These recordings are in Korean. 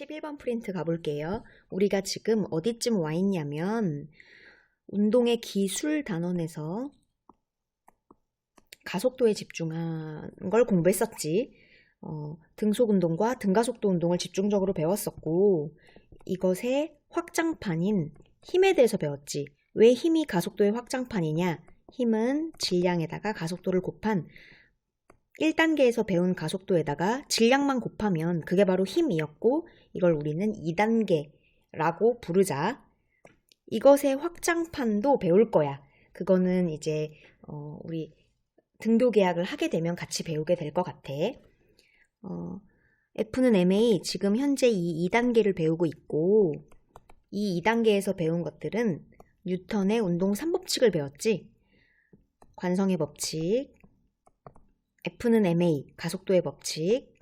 11번 프린트 가볼게요. 우리가 지금 어디쯤 와 있냐면 운동의 기술 단원에서 가속도에 집중한 걸 공부했었지. 등속 운동과 등가속도 운동을 집중적으로 배웠었고 이것의 확장판인 힘에 대해서 배웠지. 왜 힘이 가속도의 확장판이냐? 힘은 질량에다가 가속도를 곱한 1단계에서 배운 가속도에다가 질량만 곱하면 그게 바로 힘이었고 이걸 우리는 2단계라고 부르자. 이것의 확장판도 배울 거야. 그거는 이제 우리 등교 계약을 하게 되면 같이 배우게 될 것 같아. F는 MA 지금 현재 이 2단계를 배우고 있고 이 2단계에서 배운 것들은 뉴턴의 운동 3법칙을 배웠지. 관성의 법칙, F는 MA, 가속도의 법칙,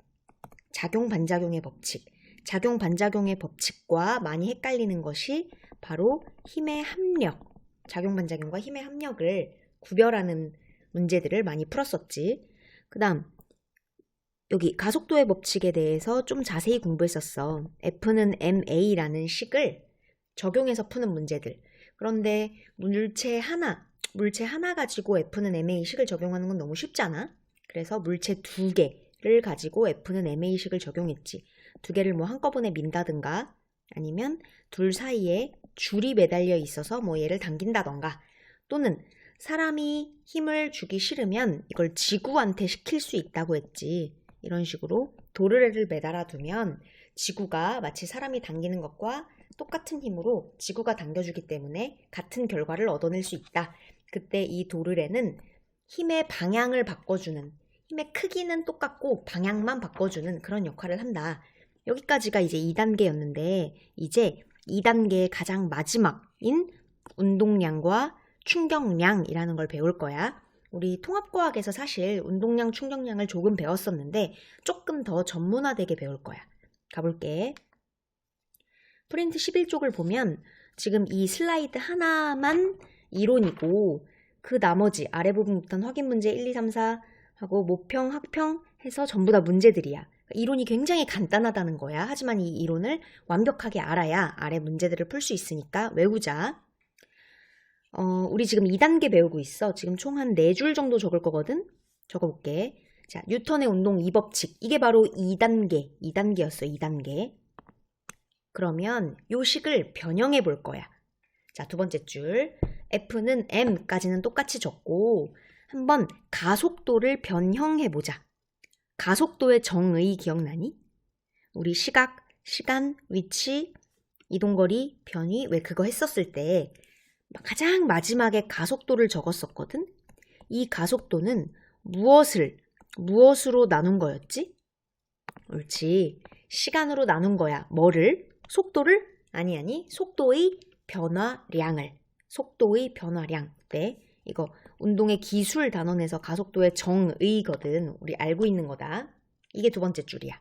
작용-반작용의 법칙. 작용-반작용의 법칙과 많이 헷갈리는 것이 바로 힘의 합력, 작용-반작용과 힘의 합력을 구별하는 문제들을 많이 풀었었지. 그 다음 여기 가속도의 법칙에 대해서 좀 자세히 공부했었어. F는 MA라는 식을 적용해서 푸는 문제들. 그런데 물체 하나 가지고 F는 MA 식을 적용하는 건 너무 쉽잖아. 그래서 물체 2개를 가지고 F는 MA 식을 적용했지. 2개를 뭐 한꺼번에 민다든가 아니면 둘 사이에 줄이 매달려 있어서 뭐 얘를 당긴다던가 또는 사람이 힘을 주기 싫으면 이걸 지구한테 시킬 수 있다고 했지. 이런 식으로 도르래를 매달아 두면 지구가 마치 사람이 당기는 것과 똑같은 힘으로 지구가 당겨주기 때문에 같은 결과를 얻어낼 수 있다. 그때 이 도르래는 힘의 방향을 바꿔주는, 힘의 크기는 똑같고 방향만 바꿔주는 그런 역할을 한다. 여기까지가 이제 2단계였는데 이제 2단계의 가장 마지막인 운동량과 충격량이라는 걸 배울 거야. 우리 통합과학에서 사실 운동량, 충격량을 조금 배웠었는데 조금 더 전문화되게 배울 거야. 가볼게. 프린트 11쪽을 보면 지금 이 슬라이드 하나만 이론이고 그 나머지 아래 부분부터는 확인 문제 1, 2, 3, 4 하고 모평, 학평 해서 전부 다 문제들이야. 이론이 굉장히 간단하다는 거야. 하지만 이 이론을 완벽하게 알아야 아래 문제들을 풀 수 있으니까 외우자. 우리 지금 2단계 배우고 있어. 지금 총 한 4줄 정도 적을 거거든. 적어볼게. 자, 뉴턴의 운동 2법칙. 이게 바로 2단계였어. 2단계. 그러면 요 식을 변형해 볼 거야. 자, 두 번째 줄. F는 M까지는 똑같이 적고 한번 가속도를 변형해 보자. 가속도의 정의 기억나니? 우리 시각, 시간, 위치, 이동거리, 변위 왜 그거 했었을 때 가장 마지막에 가속도를 적었었거든? 이 가속도는 무엇으로 나눈 거였지? 옳지. 시간으로 나눈 거야. 뭐를? 속도를? 아니. 속도의 변화량을. 속도의 변화량. 네. 이거 운동의 기술 단원에서 가속도의 정의거든. 우리 알고 있는 거다. 이게 두 번째 줄이야.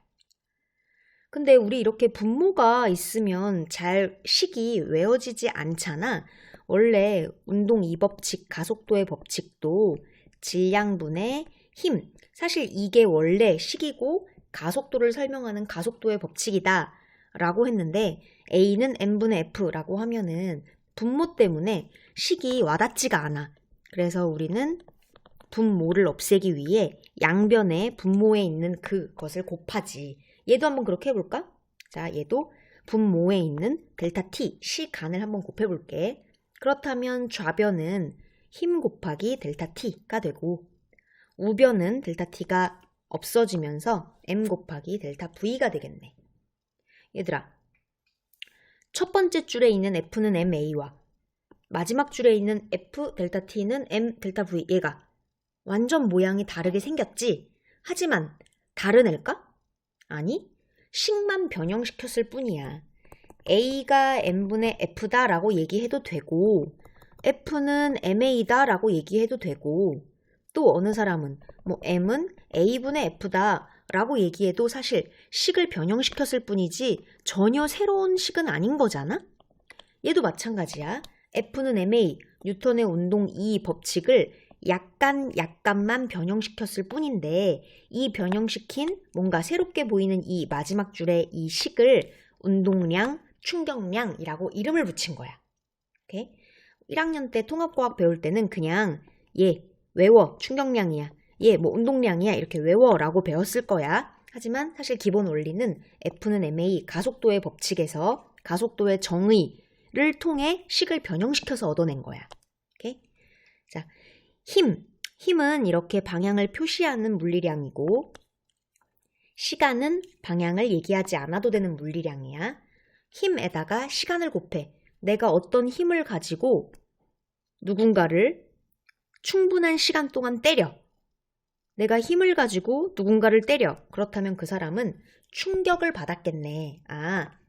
근데 우리 이렇게 분모가 있으면 잘 식이 외워지지 않잖아. 원래 운동 2법칙, 가속도의 법칙도 질량분의 힘. 사실 이게 원래 식이고 가속도를 설명하는 가속도의 법칙이다 라고 했는데 A는 M분의 F라고 하면은 분모 때문에 식이 와닿지가 않아. 그래서 우리는 분모를 없애기 위해 양변에 분모에 있는 그것을 곱하지. 얘도 한번 그렇게 해볼까? 자, 얘도 분모에 있는 델타 T, 시간을 한번 곱해볼게. 그렇다면 좌변은 힘 곱하기 델타 T가 되고 우변은 델타 T가 없어지면서 M 곱하기 델타 V가 되겠네. 얘들아, 첫 번째 줄에 있는 F는 MA와 마지막 줄에 있는 F 델타 T는 M 델타 V 얘가 완전 모양이 다르게 생겼지? 하지만 다른 애일까? 아니, 식만 변형시켰을 뿐이야. A가 M분의 F다 라고 얘기해도 되고 F는 MA다 라고 얘기해도 되고 또 어느 사람은 뭐 M은 A분의 F다 라고 얘기해도 사실 식을 변형시켰을 뿐이지 전혀 새로운 식은 아닌 거잖아? 얘도 마찬가지야. F는 MA, 뉴턴의 운동 2 법칙을 약간만 변형시켰을 뿐인데 이 변형시킨 뭔가 새롭게 보이는 이 마지막 줄의 이 식을 운동량, 충격량이라고 이름을 붙인 거야. 오케이? 1학년 때 통합과학 배울 때는 그냥 얘 외워, 충격량이야. 얘 뭐 운동량이야. 이렇게 외워라고 배웠을 거야. 하지만 사실 기본 원리는 F는 ma, 가속도의 법칙에서 가속도의 정의를 통해 식을 변형시켜서 얻어낸 거야. 오케이? 자, 힘은 이렇게 방향을 표시하는 물리량이고 시간은 방향을 얘기하지 않아도 되는 물리량이야. 힘에다가 시간을 곱해. 내가 어떤 힘을 가지고 누군가를 충분한 시간 동안 때려. 내가 힘을 가지고 누군가를 때려. 그렇다면 그 사람은 충격을 받았겠네.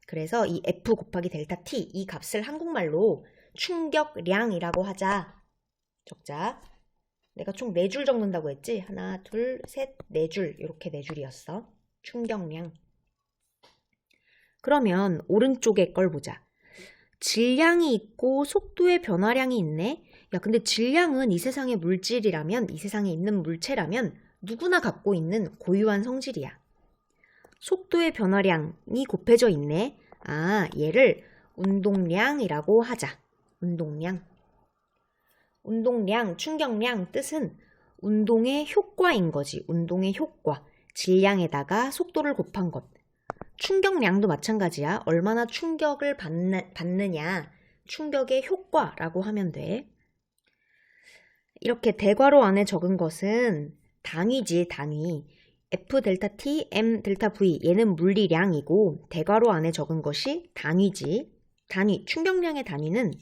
그래서 이 F 곱하기 델타 T 이 값을 한국말로 충격량이라고 하자. 적자. 내가 총 4줄 적는다고 했지? 하나, 둘, 셋, 4줄. 이렇게 4줄이었어. 충격량. 그러면 오른쪽에 걸 보자. 질량이 있고 속도의 변화량이 있네? 야, 근데 질량은 이 세상의 물질이라면, 이 세상에 있는 물체라면 누구나 갖고 있는 고유한 성질이야. 속도의 변화량이 곱해져 있네? 얘를 운동량이라고 하자. 운동량, 충격량 뜻은 운동의 효과인 거지. 운동의 효과. 질량에다가 속도를 곱한 것. 충격량도 마찬가지야. 얼마나 충격을 받느냐. 충격의 효과라고 하면 돼. 이렇게 대괄호 안에 적은 것은 단위지, 단위. F 델타 T, M 델타 V. 얘는 물리량이고 대괄호 안에 적은 것이 단위지. 단위, 충격량의 단위는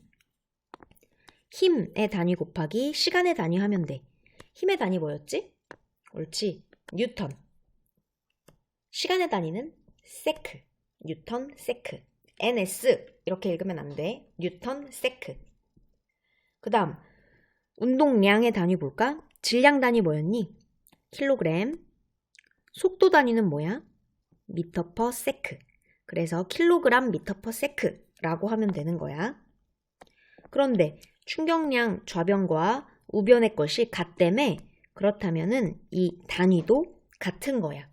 힘의 단위 곱하기 시간의 단위 하면 돼. 힘의 단위 뭐였지? 옳지. 뉴턴. 시간의 단위는 세크. 뉴턴 세크. NS 이렇게 읽으면 안 돼. 뉴턴 세크. 그 다음 운동량의 단위 볼까? 질량 단위 뭐였니? 킬로그램. 속도 단위는 뭐야? 미터 퍼 세크. 그래서 킬로그램 미터 퍼 세크라고 하면 되는 거야. 그런데 충격량 좌변과 우변의 것이 같다며? 그렇다면은 이 단위도 같은 거야.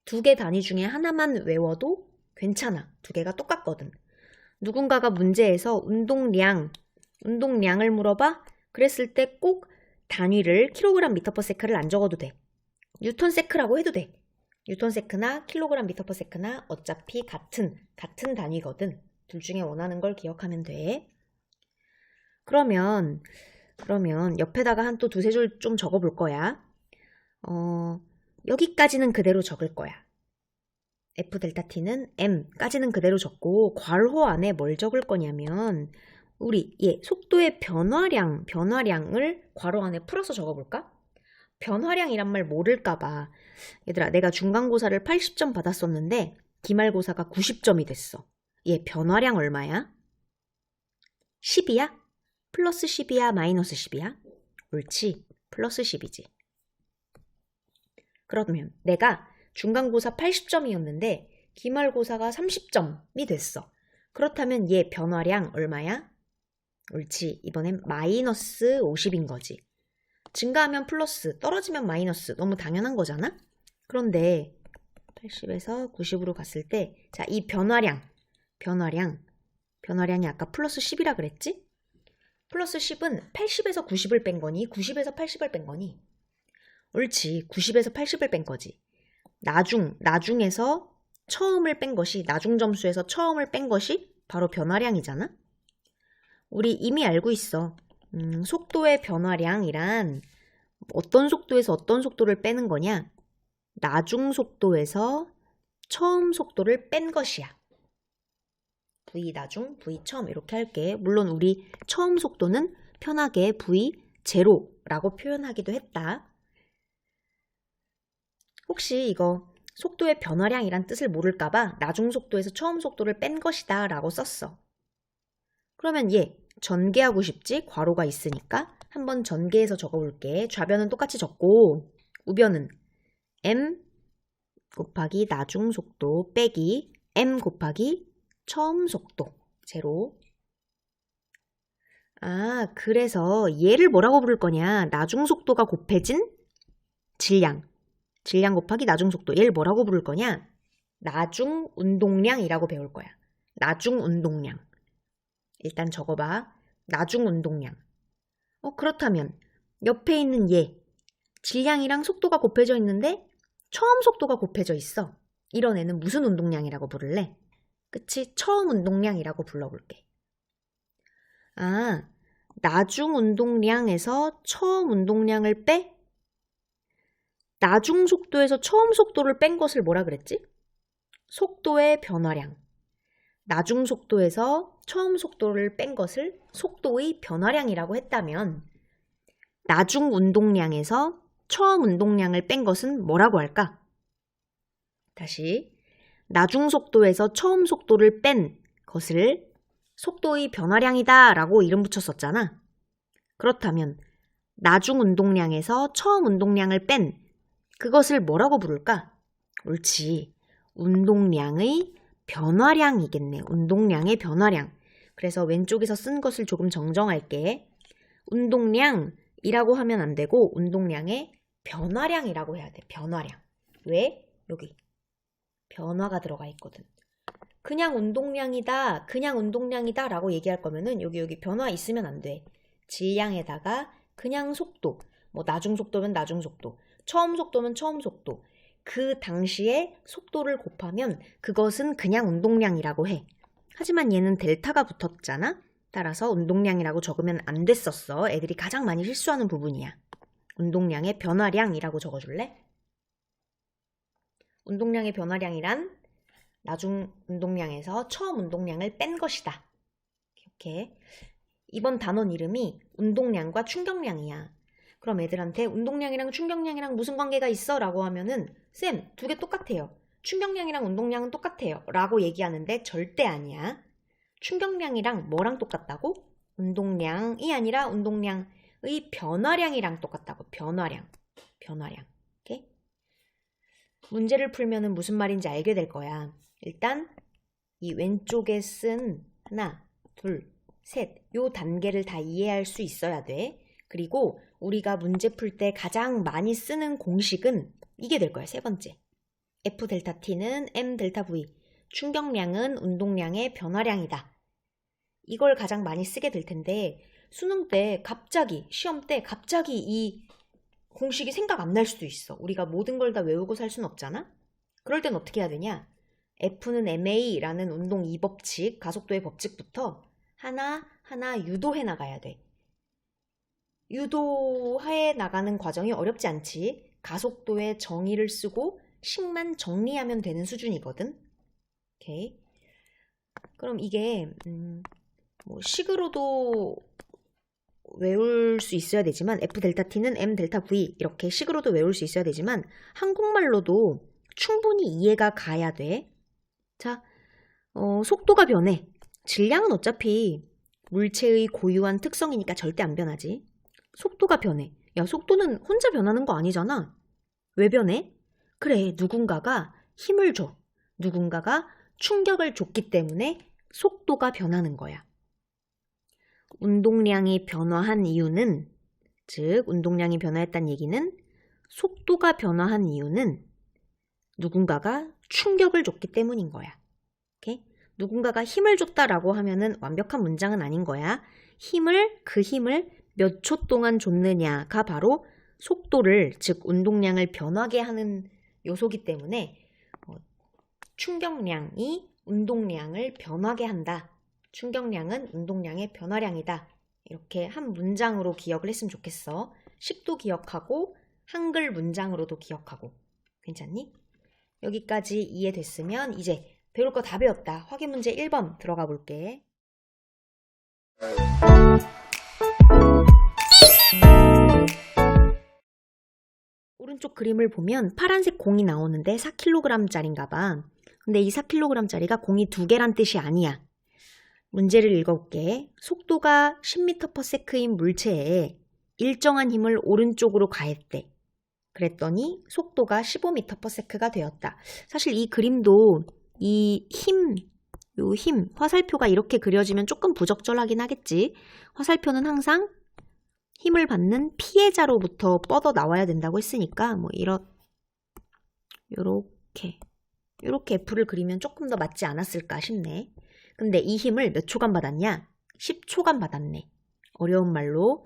2개 단위 중에 하나만 외워도 괜찮아. 2개가 똑같거든. 누군가가 문제에서 운동량을 물어봐? 그랬을 때 꼭 단위를 킬로그램 미터 퍼 세크를 안 적어도 돼. 뉴턴 세크라고 해도 돼. 뉴턴 세크나 킬로그램 미터 퍼 세크나 어차피 같은 단위거든. 둘 중에 원하는 걸 기억하면 돼. 그러면 옆에다가 한 또 2-3줄 좀 적어볼 거야. 여기까지는 그대로 적을 거야. F 델타 T는 M까지는 그대로 적고 괄호 안에 뭘 적을 거냐면 우리 속도의 변화량을 괄호 안에 풀어서 적어볼까? 변화량이란 말 모를까봐. 얘들아, 내가 중간고사를 80점 받았었는데 기말고사가 90점이 됐어. 얘 변화량 얼마야? 10이야? 플러스 10이야? 마이너스 10이야? 옳지. 플러스 10이지. 그러면 내가 중간고사 80점이었는데 기말고사가 30점이 됐어. 그렇다면 얘 변화량 얼마야? 옳지. 이번엔 마이너스 50인 거지. 증가하면 플러스, 떨어지면 마이너스. 너무 당연한 거잖아? 그런데 80에서 90으로 갔을 때 자, 이 변화량이 아까 플러스 10이라 그랬지? 플러스 10은 80에서 90을 뺀 거니? 90에서 80을 뺀 거니? 옳지. 90에서 80을 뺀 거지. 나중에서 처음을 뺀 것이, 나중 점수에서 처음을 뺀 것이 바로 변화량이잖아? 우리 이미 알고 있어. 속도의 변화량이란 어떤 속도에서 어떤 속도를 빼는 거냐? 나중 속도에서 처음 속도를 뺀 것이야. V 나중, V 처음 이렇게 할게. 물론 우리 처음 속도는 편하게 V 제로라고 표현하기도 했다. 혹시 이거 속도의 변화량이란 뜻을 모를까봐 나중 속도에서 처음 속도를 뺀 것이다 라고 썼어. 그러면 전개하고 싶지? 괄호가 있으니까 한번 전개해서 적어볼게. 좌변은 똑같이 적고 우변은 m 곱하기 나중 속도 빼기 m 곱하기 처음 속도 제로. 그래서 얘를 뭐라고 부를 거냐? 나중 속도가 곱해진 질량 곱하기 나중 속도. 얘를 뭐라고 부를 거냐? 나중 운동량이라고 배울 거야. 나중 운동량. 일단 적어봐. 나중 운동량. 그렇다면 옆에 있는 얘, 질량이랑 속도가 곱해져 있는데 처음 속도가 곱해져 있어. 이런 애는 무슨 운동량이라고 부를래? 그치? 처음 운동량이라고 불러볼게. 나중 운동량에서 처음 운동량을 빼? 나중 속도에서 처음 속도를 뺀 것을 뭐라 그랬지? 속도의 변화량. 나중 속도에서 처음 속도를 뺀 것을 속도의 변화량이라고 했다면 나중 운동량에서 처음 운동량을 뺀 것은 뭐라고 할까? 다시 나중 속도에서 처음 속도를 뺀 것을 속도의 변화량이다 라고 이름 붙였었잖아. 그렇다면 나중 운동량에서 처음 운동량을 뺀 그것을 뭐라고 부를까? 옳지. 운동량의 변화량이겠네. 운동량의 변화량. 그래서 왼쪽에서 쓴 것을 조금 정정할게. 운동량이라고 하면 안 되고 운동량의 변화량이라고 해야 돼. 변화량. 왜? 여기 변화가 들어가 있거든. 그냥 운동량이다 라고 얘기할 거면은 여기 변화 있으면 안 돼. 질량에다가 그냥 속도, 뭐 나중 속도면 나중 속도, 처음 속도면 처음 속도, 그 당시에 속도를 곱하면 그것은 그냥 운동량이라고 해. 하지만 얘는 델타가 붙었잖아? 따라서 운동량이라고 적으면 안 됐었어. 애들이 가장 많이 실수하는 부분이야. 운동량의 변화량이라고 적어줄래? 운동량의 변화량이란 나중 운동량에서 처음 운동량을 뺀 것이다. 이렇게. 이번 단원 이름이 운동량과 충격량이야. 그럼 애들한테 운동량이랑 충격량이랑 무슨 관계가 있어? 라고 하면은 쌤, 두 개 똑같아요. 충격량이랑 운동량은 똑같아요. 라고 얘기하는데 절대 아니야. 충격량이랑 뭐랑 똑같다고? 운동량이 아니라 운동량의 변화량이랑 똑같다고. 변화량. 오케이? 문제를 풀면은 무슨 말인지 알게 될 거야. 일단 이 왼쪽에 쓴 하나, 둘, 셋, 요 단계를 다 이해할 수 있어야 돼. 그리고 우리가 문제 풀 때 가장 많이 쓰는 공식은 이게 될 거야. 세 번째. F 델타 T는 M 델타 V. 충격량은 운동량의 변화량이다. 이걸 가장 많이 쓰게 될 텐데 수능 때 갑자기, 시험 때 갑자기 이 공식이 생각 안 날 수도 있어. 우리가 모든 걸 다 외우고 살 수는 없잖아? 그럴 땐 어떻게 해야 되냐? F는 MA라는 운동 2법칙, 가속도의 법칙부터 하나하나 유도해 나가야 돼. 유도해 나가는 과정이 어렵지 않지. 가속도의 정의를 쓰고 식만 정리하면 되는 수준이거든. 오케이. 그럼 이게 뭐 식으로도 외울 수 있어야 되지만 F 델타 T는 M 델타 V 이렇게 식으로도 외울 수 있어야 되지만 한국말로도 충분히 이해가 가야 돼. 자, 속도가 변해. 질량은 어차피 물체의 고유한 특성이니까 절대 안 변하지. 속도가 변해. 야, 속도는 혼자 변하는 거 아니잖아. 왜 변해? 그래, 누군가가 힘을 줘. 누군가가 충격을 줬기 때문에 속도가 변하는 거야. 운동량이 변화한 이유는, 즉 운동량이 변화했다는 얘기는 속도가 변화한 이유는 누군가가 충격을 줬기 때문인 거야. 오케이? 누군가가 힘을 줬다라고 하면은 완벽한 문장은 아닌 거야. 그 힘을 몇 초 동안 줬느냐가 바로 속도를, 즉 운동량을 변하게 하는 요소기 때문에 충격량이 운동량을 변하게 한다. 충격량은 운동량의 변화량이다. 이렇게 한 문장으로 기억을 했으면 좋겠어. 식도 기억하고 한글 문장으로도 기억하고. 괜찮니? 여기까지 이해됐으면 이제 배울 거 다 배웠다. 확인 문제 1번 들어가 볼게. 오른쪽 그림을 보면 파란색 공이 나오는데 4kg짜리인가 봐. 근데 이 4kg짜리가 공이 2개란 뜻이 아니야. 문제를 읽어볼게. 속도가 10m/s인 물체에 일정한 힘을 오른쪽으로 가했대. 그랬더니 속도가 15m/s가 되었다. 사실 이 그림도 이 힘, 화살표가 이렇게 그려지면 조금 부적절하긴 하겠지. 화살표는 항상 힘을 받는 피해자로부터 뻗어 나와야 된다고 했으니까 뭐 요렇게 이렇게 F를 그리면 조금 더 맞지 않았을까 싶네. 근데 이 힘을 몇 초간 받았냐? 10초간 받았네. 어려운 말로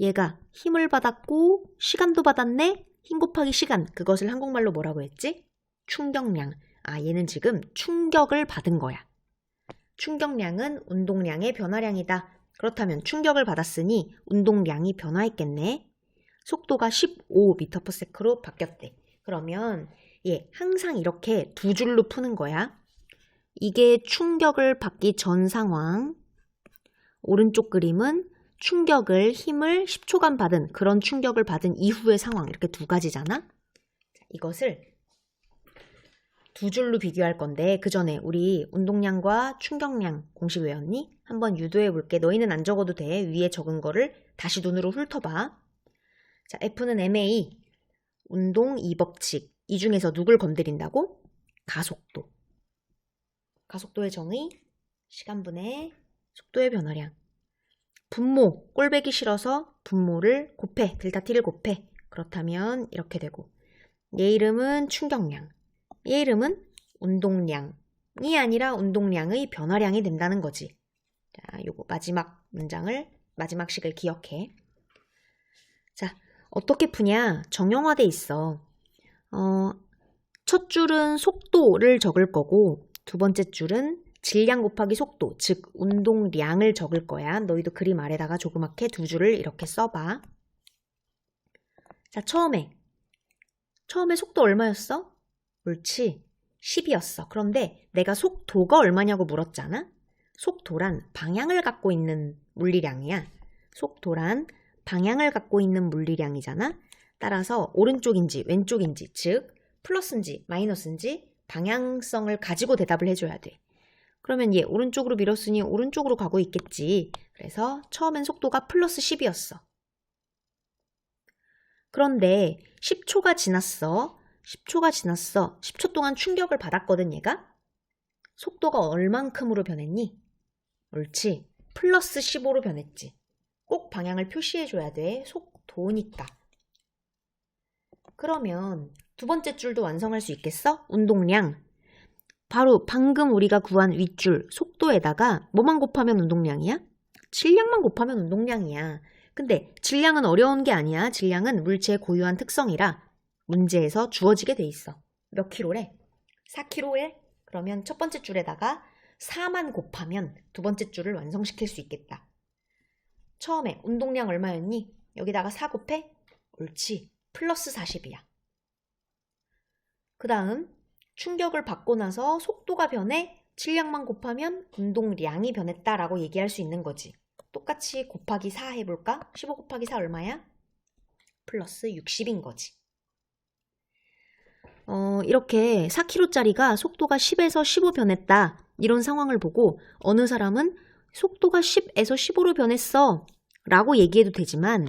얘가 힘을 받았고 시간도 받았네. 힘 곱하기 시간, 그것을 한국말로 뭐라고 했지? 충격량. 아, 얘는 지금 충격을 받은 거야. 충격량은 운동량의 변화량이다. 그렇다면 충격을 받았으니 운동량이 변화했겠네. 속도가 15m/s로 바뀌었대. 그러면 항상 이렇게 두 줄로 푸는 거야. 이게 충격을 받기 전 상황. 오른쪽 그림은 충격을 힘을 10초간 받은 그런 충격을 받은 이후의 상황. 이렇게 두 가지잖아. 이것을 두 줄로 비교할 건데 그 전에 우리 운동량과 충격량 공식 외웠니? 한번 유도해 볼게. 너희는 안 적어도 돼. 위에 적은 거를 다시 눈으로 훑어봐. 자, F는 MA, 운동 2법칙. 이 중에서 누굴 건드린다고? 가속도. 가속도의 정의, 시간분의 속도의 변화량. 분모, 꼴배기 싫어서 분모를 곱해, 델타 T를 곱해. 그렇다면 이렇게 되고, 얘 이름은 충격량, 얘 이름은 운동량이 아니라 운동량의 변화량이 된다는 거지. 자, 요거 마지막 문장을, 마지막 식을 기억해. 자, 어떻게 푸냐? 정형화돼 있어. 첫 줄은 속도를 적을 거고, 두 번째 줄은 질량 곱하기 속도, 즉 운동량을 적을 거야. 너희도 그림 아래다가 조그맣게 두 줄을 이렇게 써봐. 자, 처음에 속도 얼마였어? 옳지, 10이었어. 그런데 내가 속도가 얼마냐고 물었잖아. 속도란 방향을 갖고 있는 물리량이야. 속도란 방향을 갖고 있는 물리량이잖아. 따라서 오른쪽인지 왼쪽인지, 즉 플러스인지 마이너스인지 방향성을 가지고 대답을 해줘야 돼. 그러면 얘 오른쪽으로 밀었으니 오른쪽으로 가고 있겠지. 그래서 처음엔 속도가 플러스 10이었어. 그런데 10초가 지났어. 10초 동안 충격을 받았거든, 얘가. 속도가 얼만큼으로 변했니? 옳지, 플러스 15로 변했지. 꼭 방향을 표시해줘야 돼. 속도니까. 그러면 두 번째 줄도 완성할 수 있겠어? 운동량. 바로 방금 우리가 구한 윗줄 속도에다가 뭐만 곱하면 운동량이야? 질량만 곱하면 운동량이야. 근데 질량은 어려운 게 아니야. 질량은 물체의 고유한 특성이라 문제에서 주어지게 돼 있어. 몇 킬로래? 4킬로에? 그러면 첫 번째 줄에다가 4만 곱하면 두 번째 줄을 완성시킬 수 있겠다. 처음에 운동량 얼마였니? 여기다가 4 곱해? 옳지, 플러스 40이야. 그 다음 충격을 받고 나서 속도가 변해 질량만 곱하면 운동량이 변했다라고 얘기할 수 있는 거지. 똑같이 곱하기 4 해볼까? 15 곱하기 4 얼마야? 플러스 60인 거지. 이렇게 4km짜리가 속도가 10에서 15 변했다. 이런 상황을 보고 어느 사람은 속도가 10에서 15로 변했어 라고 얘기해도 되지만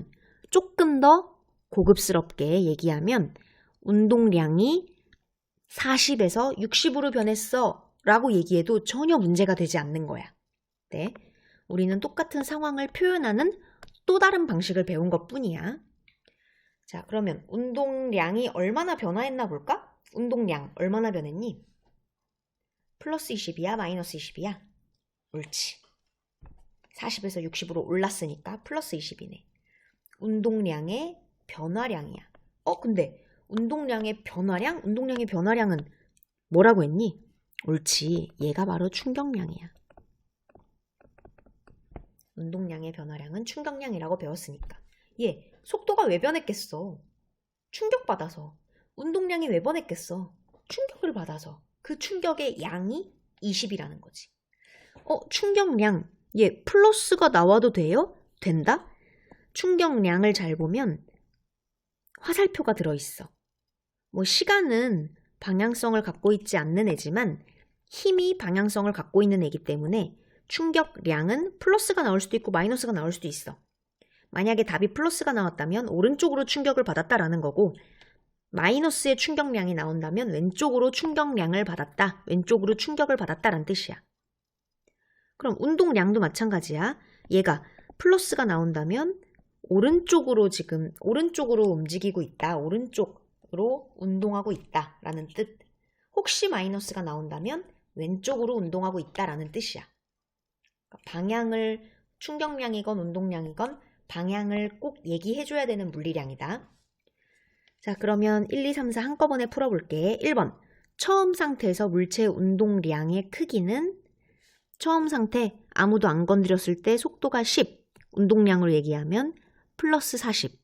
조금 더 고급스럽게 얘기하면 운동량이 40에서 60으로 변했어 라고 얘기해도 전혀 문제가 되지 않는 거야. 네, 우리는 똑같은 상황을 표현하는 또 다른 방식을 배운 것 뿐이야. 자, 그러면 운동량이 얼마나 변화했나 볼까? 운동량 얼마나 변했니? 플러스 20이야? 마이너스 20이야? 옳지, 40에서 60으로 올랐으니까 플러스 20이네. 운동량의 변화량이야. 근데 운동량의 변화량은 뭐라고 했니? 옳지, 얘가 바로 충격량이야. 운동량의 변화량은 충격량이라고 배웠으니까. 얘 속도가 왜 변했겠어? 충격받아서. 운동량이 왜 변했겠어? 충격을 받아서. 그 충격의 양이 20이라는 거지. 충격량. 얘 플러스가 나와도 돼요? 된다? 충격량을 잘 보면 화살표가 들어있어. 시간은 방향성을 갖고 있지 않는 애지만 힘이 방향성을 갖고 있는 애기 때문에 충격량은 플러스가 나올 수도 있고 마이너스가 나올 수도 있어. 만약에 답이 플러스가 나왔다면 오른쪽으로 충격을 받았다라는 거고, 마이너스의 충격량이 나온다면 왼쪽으로 충격량을 받았다, 왼쪽으로 충격을 받았다라는 뜻이야. 그럼 운동량도 마찬가지야. 얘가 플러스가 나온다면 오른쪽으로 움직이고 있다, 오른쪽으로 운동하고 있다라는 뜻. 혹시 마이너스가 나온다면 왼쪽으로 운동하고 있다라는 뜻이야. 방향을 충격량이건 운동량이건 방향을 꼭 얘기해줘야 되는 물리량이다. 자, 그러면 1, 2, 3, 4 한꺼번에 풀어볼게. 1번, 처음 상태에서 물체의 운동량의 크기는 처음 상태 아무도 안 건드렸을 때 속도가 10, 운동량으로 얘기하면 플러스 40.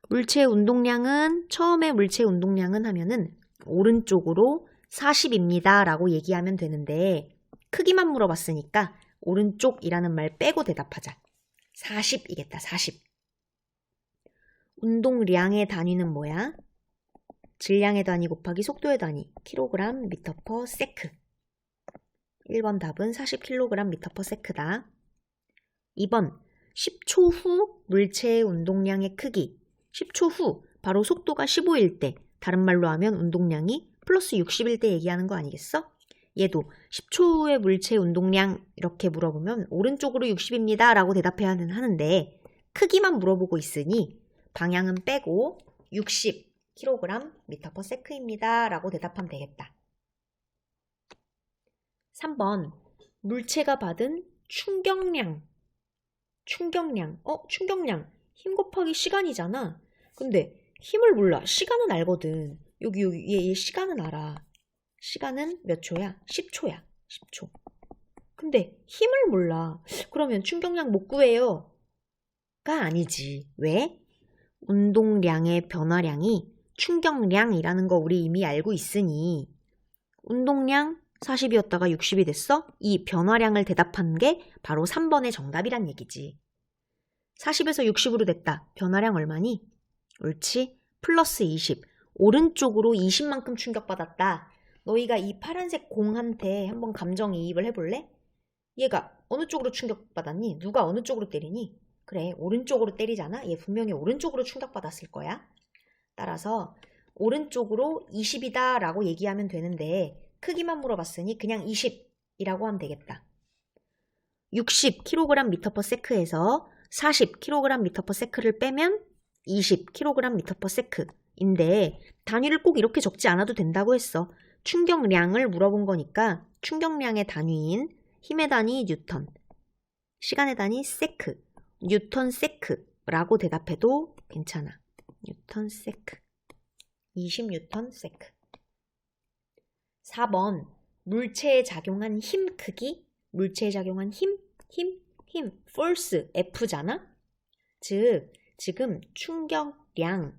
물체의 운동량은 처음에 물체의 운동량은 하면은 오른쪽으로 40입니다 라고 얘기하면 되는데 크기만 물어봤으니까 오른쪽이라는 말 빼고 대답하자. 40이겠다. 40. 운동량의 단위는 뭐야? 질량의 단위 곱하기 속도의 단위 킬로그램 미터 퍼 세크. 1번 답은 40kg 미터 퍼 세크다. 2번 10초 후 물체의 운동량의 크기. 10초 후 바로 속도가 15일 때, 다른 말로 하면 운동량이 플러스 60일 때 얘기하는 거 아니겠어? 얘도 10초 후의 물체의 운동량 이렇게 물어보면 오른쪽으로 60입니다 라고 대답해야 하는데 크기만 물어보고 있으니 방향은 빼고 60kg 미터 퍼 세크입니다 라고 대답하면 되겠다. 3번 물체가 받은 충격량. 충격량 힘 곱하기 시간이잖아. 근데 힘을 몰라. 시간은 알거든. 여기 얘 시간은 알아. 시간은 몇 초야? 10초야. 10초. 근데 힘을 몰라. 그러면 충격량 못 구해요. 가 아니지. 왜? 운동량의 변화량이 충격량이라는 거 우리 이미 알고 있으니 운동량 40이었다가 60이 됐어? 이 변화량을 대답한 게 바로 3번의 정답이란 얘기지. 40에서 60으로 됐다. 변화량 얼마니? 옳지. 플러스 20. 오른쪽으로 20만큼 충격받았다. 너희가 이 파란색 공한테 한번 감정이입을 해볼래? 얘가 어느 쪽으로 충격받았니? 누가 어느 쪽으로 때리니? 그래, 오른쪽으로 때리잖아. 얘 분명히 오른쪽으로 충격받았을 거야. 따라서 오른쪽으로 20이다 라고 얘기하면 되는데 크기만 물어봤으니 그냥 20이라고 하면 되겠다. 60kg 미터 퍼 세크에서 40kg 미터 퍼 세크를 빼면 20kg 미터 퍼 세크인데 단위를 꼭 이렇게 적지 않아도 된다고 했어. 충격량을 물어본 거니까 충격량의 단위인 힘의 단위 뉴턴, 시간의 단위 세크, 뉴턴 세크라고 대답해도 괜찮아. 뉴턴 세크, 20뉴턴 세크. 4번 물체에 작용한 힘 크기, 물체에 작용한 힘, force, F잖아? 즉, 지금 충격량을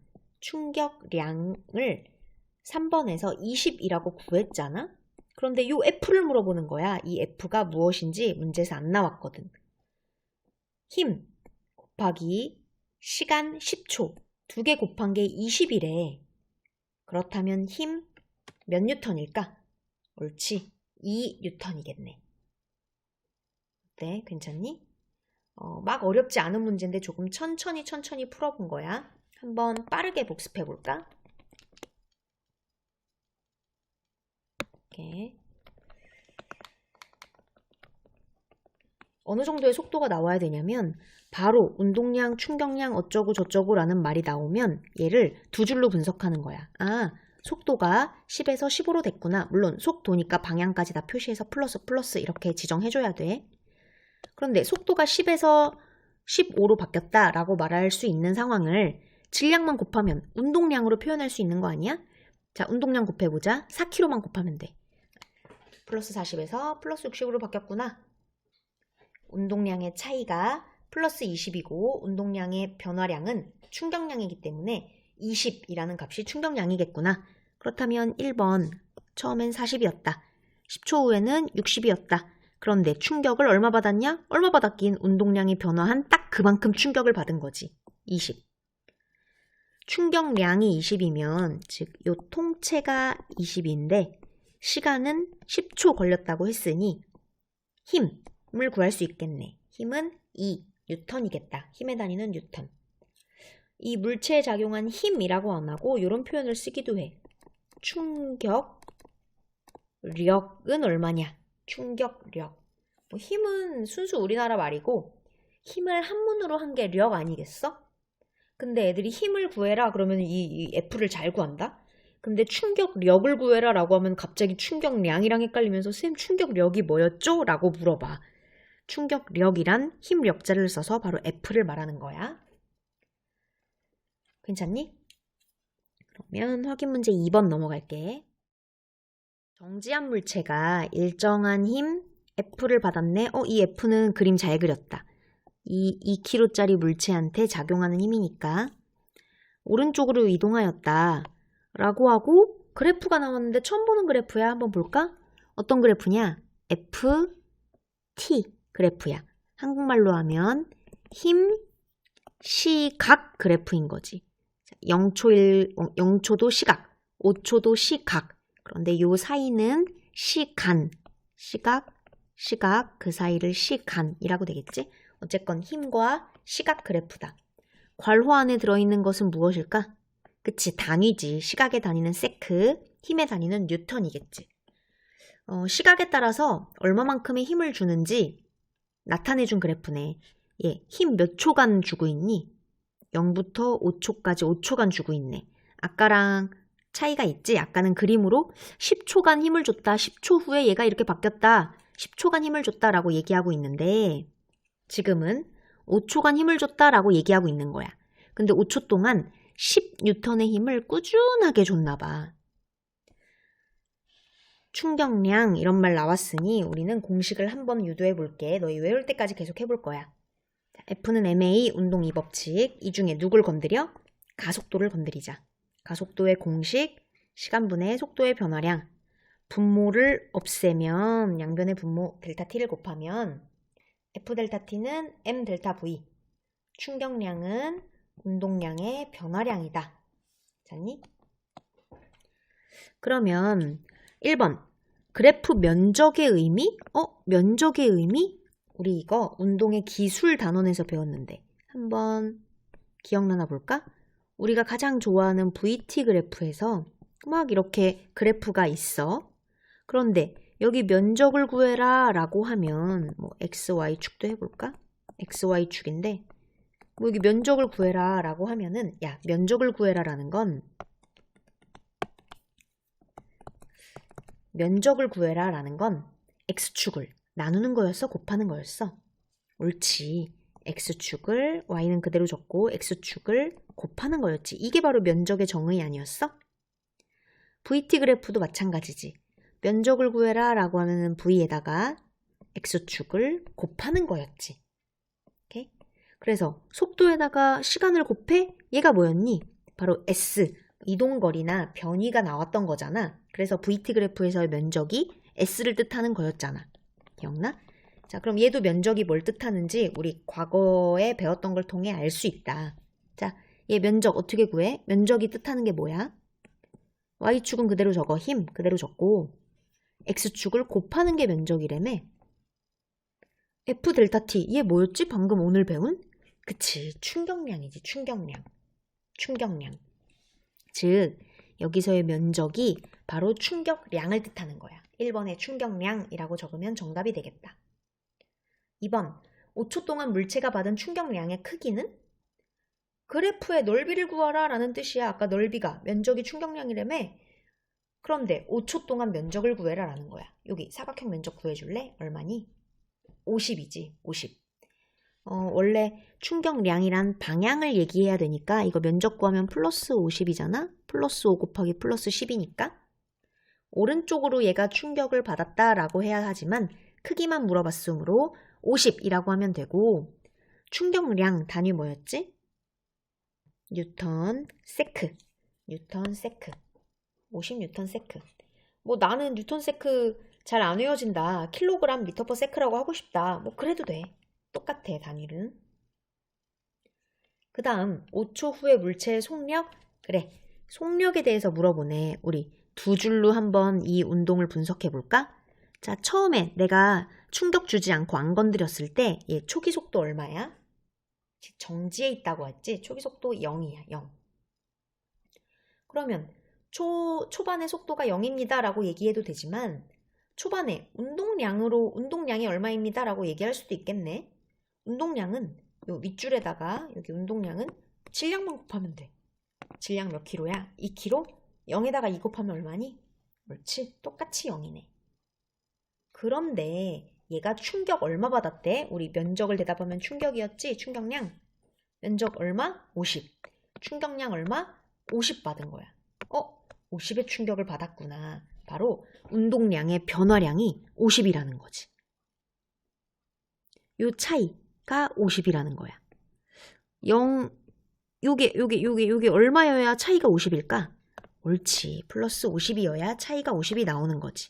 3번에서 20이라고 구했잖아? 그런데 이 F를 물어보는 거야. 이 F가 무엇인지 문제에서 안 나왔거든. 힘 곱하기 시간 10초, 두 개 곱한 게 20이래. 그렇다면 힘 몇 뉴턴일까? 옳지. 2뉴턴이겠네. 어때? 괜찮니? 막 어렵지 않은 문제인데 조금 천천히 풀어본 거야. 한번 빠르게 복습해 볼까? 이렇게. 어느 정도의 속도가 나와야 되냐면 바로 운동량, 충격량 어쩌고 저쩌고 라는 말이 나오면 얘를 두 줄로 분석하는 거야. 아, 속도가 10에서 15로 됐구나. 물론 속도니까 방향까지 다 표시해서 플러스 이렇게 지정해줘야 돼. 그런데 속도가 10에서 15로 바뀌었다라고 말할 수 있는 상황을 질량만 곱하면 운동량으로 표현할 수 있는 거 아니야? 자, 운동량 곱해보자. 4kg만 곱하면 돼. 플러스 40에서 플러스 60으로 바뀌었구나. 운동량의 차이가 플러스 20이고 운동량의 변화량은 충격량이기 때문에 20이라는 값이 충격량이겠구나. 그렇다면 1번 처음엔 40이었다. 10초 후에는 60이었다. 그런데 충격을 얼마 받았냐? 얼마 받았긴 운동량이 변화한 딱 그만큼 충격을 받은 거지. 20. 충격량이 20이면 즉 요 통째가 20인데 시간은 10초 걸렸다고 했으니 힘을 구할 수 있겠네. 힘은 2뉴턴이겠다. 힘의 단위는 뉴턴. 이 물체에 작용한 힘이라고 안 하고 이런 표현을 쓰기도 해. 충격력은 얼마냐? 충격력. 힘은 순수 우리나라 말이고 힘을 한문으로 한 게 력 아니겠어? 근데 애들이 힘을 구해라 그러면 이 F를 잘 구한다? 근데 충격력을 구해라 라고 하면 갑자기 충격량이랑 헷갈리면서 쌤 충격력이 뭐였죠? 라고 물어봐. 충격력이란 힘 역자를 써서 바로 F를 말하는 거야. 괜찮니? 그러면 확인 문제 2번 넘어갈게. 정지한 물체가 일정한 힘 F를 받았네. 이 F는 그림 잘 그렸다. 이 2kg짜리 물체한테 작용하는 힘이니까 오른쪽으로 이동하였다 라고 하고 그래프가 나왔는데 처음 보는 그래프야. 한번 볼까? 어떤 그래프냐? FT 그래프야. 한국말로 하면 힘, 시각 그래프인 거지. 0초도 시각, 5초도 시각. 그런데 요 사이는 시간, 시각 그 사이를 시간이라고 되겠지? 어쨌건 힘과 시각 그래프다. 괄호 안에 들어있는 것은 무엇일까? 그치, 단위지. 시각의 단위는 세크, 힘의 단위는 뉴턴이겠지. 시각에 따라서 얼마만큼의 힘을 주는지 나타내준 그래프네. 예, 힘 몇 초간 주고 있니? 0부터 5초까지 5초간 주고 있네. 아까랑 차이가 있지? 아까는 그림으로 10초간 힘을 줬다. 10초 후에 얘가 이렇게 바뀌었다. 10초간 힘을 줬다라고 얘기하고 있는데 지금은 5초간 힘을 줬다라고 얘기하고 있는 거야. 근데 5초 동안 10뉴턴의 힘을 꾸준하게 줬나 봐. 충격량 이런 말 나왔으니 우리는 공식을 한번 유도해 볼게. 너희 외울 때까지 계속 해볼 거야. F는 ma 운동 2법칙. 이 중에 누굴 건드려? 가속도를 건드리자. 가속도의 공식, 시간분의 속도의 변화량. 분모를 없애면 양변의 분모 델타 t를 곱하면 F 델타 t는 m 델타 v. 충격량은 운동량의 변화량이다. 잤니? 그러면 1번 그래프 면적의 의미? 면적의 의미? 우리 이거 운동의 기술 단원에서 배웠는데 한번 기억나나 볼까? 우리가 가장 좋아하는 VT 그래프에서 막 이렇게 그래프가 있어. 그런데 여기 면적을 구해라 라고 하면 뭐 XY축도 해볼까? XY축인데 뭐 여기 면적을 구해라 라고 하면은 야 면적을 구해라 라는 건 면적을 구해라 라는 건 X축을 나누는 거였어? 곱하는 거였어? 옳지. X축을 Y는 그대로 적고 X축을 곱하는 거였지. 이게 바로 면적의 정의 아니었어? VT 그래프도 마찬가지지. 면적을 구해라 라고 하면 V에다가 X축을 곱하는 거였지. 오케이? 그래서 속도에다가 시간을 곱해? 얘가 뭐였니? 바로 S, 이동거리나 변위가 나왔던 거잖아. 그래서 VT 그래프에서의 면적이 S를 뜻하는 거였잖아. 기억나? 자, 그럼 얘도 면적이 뭘 뜻하는지 우리 과거에 배웠던 걸 통해 알 수 있다. 자, 얘 면적 어떻게 구해? 면적이 뜻하는 게 뭐야? Y축은 그대로 적어. 힘 그대로 적고 X축을 곱하는 게 면적이라며. F 델타 T 얘 뭐였지? 방금 오늘 배운? 그치, 충격량이지. 충격량. 즉 여기서의 면적이 바로 충격량을 뜻하는 거야. 1번의 충격량이라고 적으면 정답이 되겠다. 2번, 5초 동안 물체가 받은 충격량의 크기는? 그래프의 넓이를 구하라 라는 뜻이야. 아까 넓이가 면적이 충격량이라며. 그런데 5초 동안 면적을 구해라 라는 거야. 여기 사각형 면적 구해줄래? 얼마니? 50이지. 50. 원래 충격량이란 방향을 얘기해야 되니까 이거 면적 구하면 플러스 50이잖아? 플러스 5 곱하기 플러스 10이니까 오른쪽으로 얘가 충격을 받았다라고 해야 하지만 크기만 물어봤으므로 50이라고 하면 되고 충격량 단위 뭐였지? 뉴턴 세크. 50뉴턴 세크. 뭐 나는 뉴턴 세크 잘 안 외워진다. 킬로그램 미터 퍼 세크라고 하고 싶다. 뭐 그래도 돼. 똑같아 단위는. 그 다음 5초 후에 물체의 속력. 그래, 속력에 대해서 물어보네. 우리 두 줄로 한번 이 운동을 분석해 볼까? 자, 처음에 내가 충격 주지 않고 안 건드렸을 때 얘 초기 속도 얼마야? 정지해 있다고 했지? 초기 속도 0이야. 0. 그러면 초반의 속도가 0입니다 라고 얘기해도 되지만 초반에 운동량이 얼마입니다 라고 얘기할 수도 있겠네. 운동량은 요 윗줄에다가 여기 운동량은 질량만 곱하면 돼. 질량 몇 킬로야? 2킬로? 0에다가 2 곱하면 얼마니? 옳지. 똑같이 0이네. 그런데 얘가 충격 얼마 받았대? 우리 면적을 대답하면 충격이었지? 충격량. 면적 얼마? 50. 충격량 얼마? 50 받은 거야. 50의 충격을 받았구나. 바로 운동량의 변화량이 50이라는 거지. 요 차이가 50이라는 거야. 요게 얼마여야 차이가 50일까? 옳지. 플러스 50이어야 차이가 50이 나오는 거지.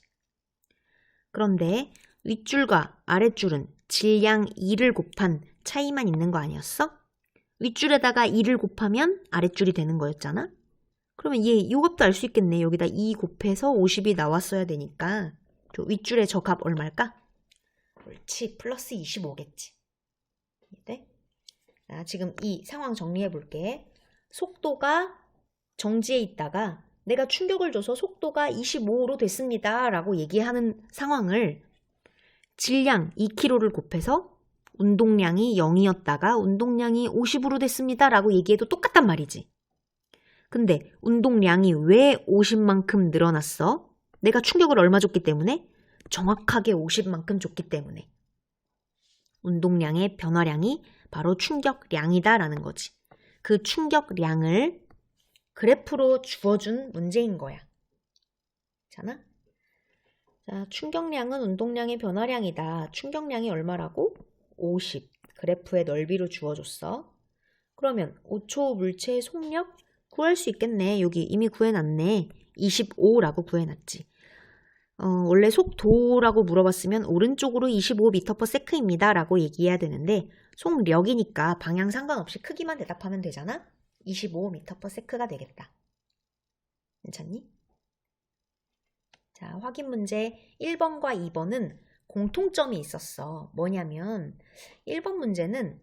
그런데 윗줄과 아랫줄은 질량 2를 곱한 차이만 있는 거 아니었어? 윗줄에다가 2를 곱하면 아랫줄이 되는 거였잖아? 그러면 이 값도 알 수 있겠네. 여기다 2 곱해서 50이 나왔어야 되니까 윗줄의 저 값 얼마일까? 옳지. 플러스 25겠지. 네? 자, 지금 이 상황 정리해 볼게. 속도가 정지해 있다가 내가 충격을 줘서 속도가 25로 됐습니다 라고 얘기하는 상황을 질량 2kg를 곱해서 운동량이 0이었다가 운동량이 50으로 됐습니다 라고 얘기해도 똑같단 말이지. 근데 운동량이 왜 50만큼 늘어났어? 내가 충격을 얼마 줬기 때문에? 정확하게 50만큼 줬기 때문에. 운동량의 변화량이 바로 충격량이다 라는 거지. 그 충격량을 그래프로 주어준 문제인 거야. 잖아? 자, 충격량은 운동량의 변화량이다. 충격량이 얼마라고? 50. 그래프의 넓이로 주어줬어. 그러면 5초 물체의 속력 구할 수 있겠네. 여기 이미 구해놨네. 25라고 구해놨지. 원래 속도라고 물어봤으면 오른쪽으로 25m/s입니다 라고 얘기해야 되는데 속력이니까 방향 상관없이 크기만 대답하면 되잖아? 25m/s가 되겠다. 괜찮니? 자, 확인 문제 1번과 2번은 공통점이 있었어. 뭐냐면 1번 문제는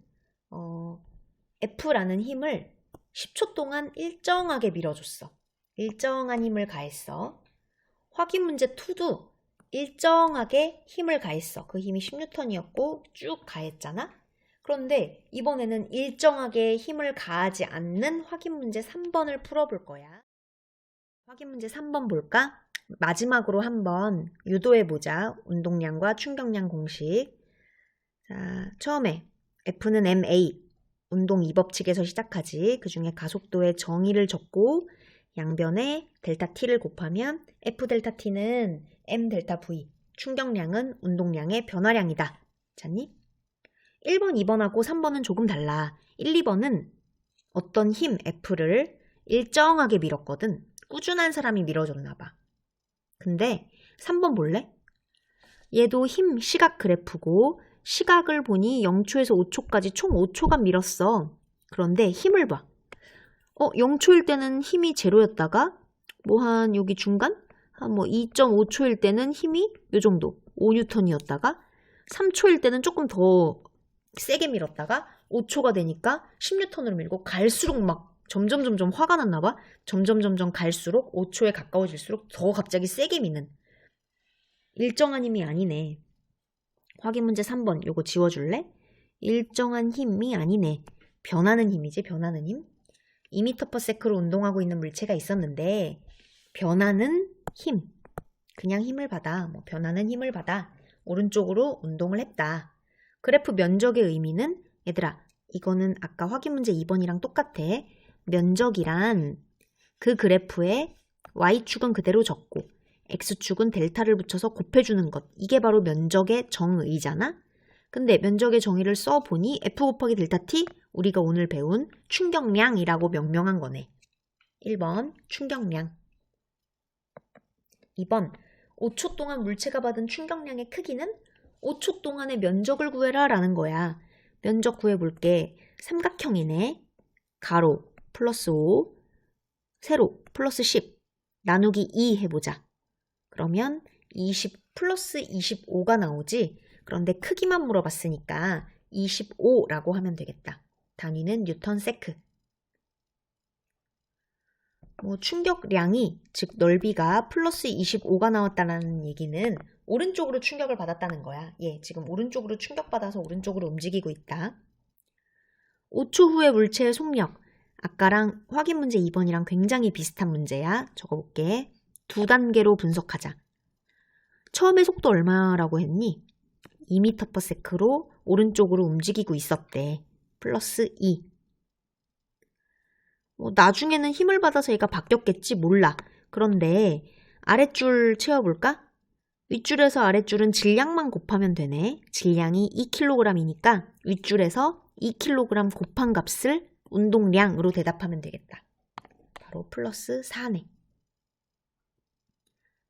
F라는 힘을 10초 동안 일정하게 밀어줬어. 일정한 힘을 가했어. 확인 문제 2도 일정하게 힘을 가했어. 그 힘이 10N이었고 쭉 가했잖아. 그런데 이번에는 일정하게 힘을 가하지 않는 확인 문제 3번을 풀어볼 거야. 확인 문제 3번 볼까? 마지막으로 한번 유도해보자. 운동량과 충격량 공식. 자, 처음에 F는 ma, 운동 2법칙에서 시작하지. 그 중에 가속도의 정의를 적고 양변에 델타 t를 곱하면 F 델타 t는 m 델타 v, 충격량은 운동량의 변화량이다. 잤니? 1번, 2번하고 3번은 조금 달라. 1, 2번은 어떤 힘 F를 일정하게 밀었거든. 꾸준한 사람이 밀어줬나 봐. 근데 3번 볼래? 얘도 힘 시각 그래프고 시각을 보니 0초에서 5초까지 총 5초간 밀었어. 그런데 힘을 봐. 0초일 때는 힘이 제로였다가 한 여기 중간? 한 2.5초일 때는 힘이 요 정도 5N이었다가 3초일 때는 조금 더 세게 밀었다가 5초가 되니까 10N으로 밀고 갈수록 막 점점 화가 났나 봐. 점점 갈수록 5초에 가까워질수록 더 갑자기 세게 미는 일정한 힘이 아니네. 확인 문제 3번 요거 지워줄래? 일정한 힘이 아니네. 변하는 힘이지. 변하는 힘. 2m/s로 운동하고 있는 물체가 있었는데 변하는 힘. 그냥 힘을 받아. 변하는 힘을 받아. 오른쪽으로 운동을 했다. 그래프 면적의 의미는 얘들아 이거는 아까 확인 문제 2번이랑 똑같아. 면적이란 그 그래프에 y축은 그대로 적고 x축은 델타를 붙여서 곱해주는 것. 이게 바로 면적의 정의잖아. 근데 면적의 정의를 써보니 f 곱하기 델타 t 우리가 오늘 배운 충격량이라고 명명한 거네. 1번 충격량. 2번 5초 동안 물체가 받은 충격량의 크기는 5초 동안의 면적을 구해라 라는 거야. 면적 구해볼게. 삼각형이네. 가로 플러스 5, 세로 플러스 10, 나누기 2 해보자. 그러면 20 플러스 25가 나오지. 그런데 크기만 물어봤으니까 25라고 하면 되겠다. 단위는 뉴턴 세크. 충격량이 즉 넓이가 플러스 25가 나왔다는 얘기는 오른쪽으로 충격을 받았다는 거야. 지금 오른쪽으로 충격받아서 오른쪽으로 움직이고 있다. 5초 후에 물체의 속력. 아까랑 확인 문제 2번이랑 굉장히 비슷한 문제야. 적어볼게. 두 단계로 분석하자. 처음에 속도 얼마라고 했니? 2m/s로 오른쪽으로 움직이고 있었대. 플러스 2. 나중에는 힘을 받아서 얘가 바뀌었겠지? 몰라. 그런데 아랫줄 채워볼까? 윗줄에서 아랫줄은 질량만 곱하면 되네. 질량이 2kg이니까 윗줄에서 2kg 곱한 값을 운동량으로 대답하면 되겠다. 바로 플러스 4네.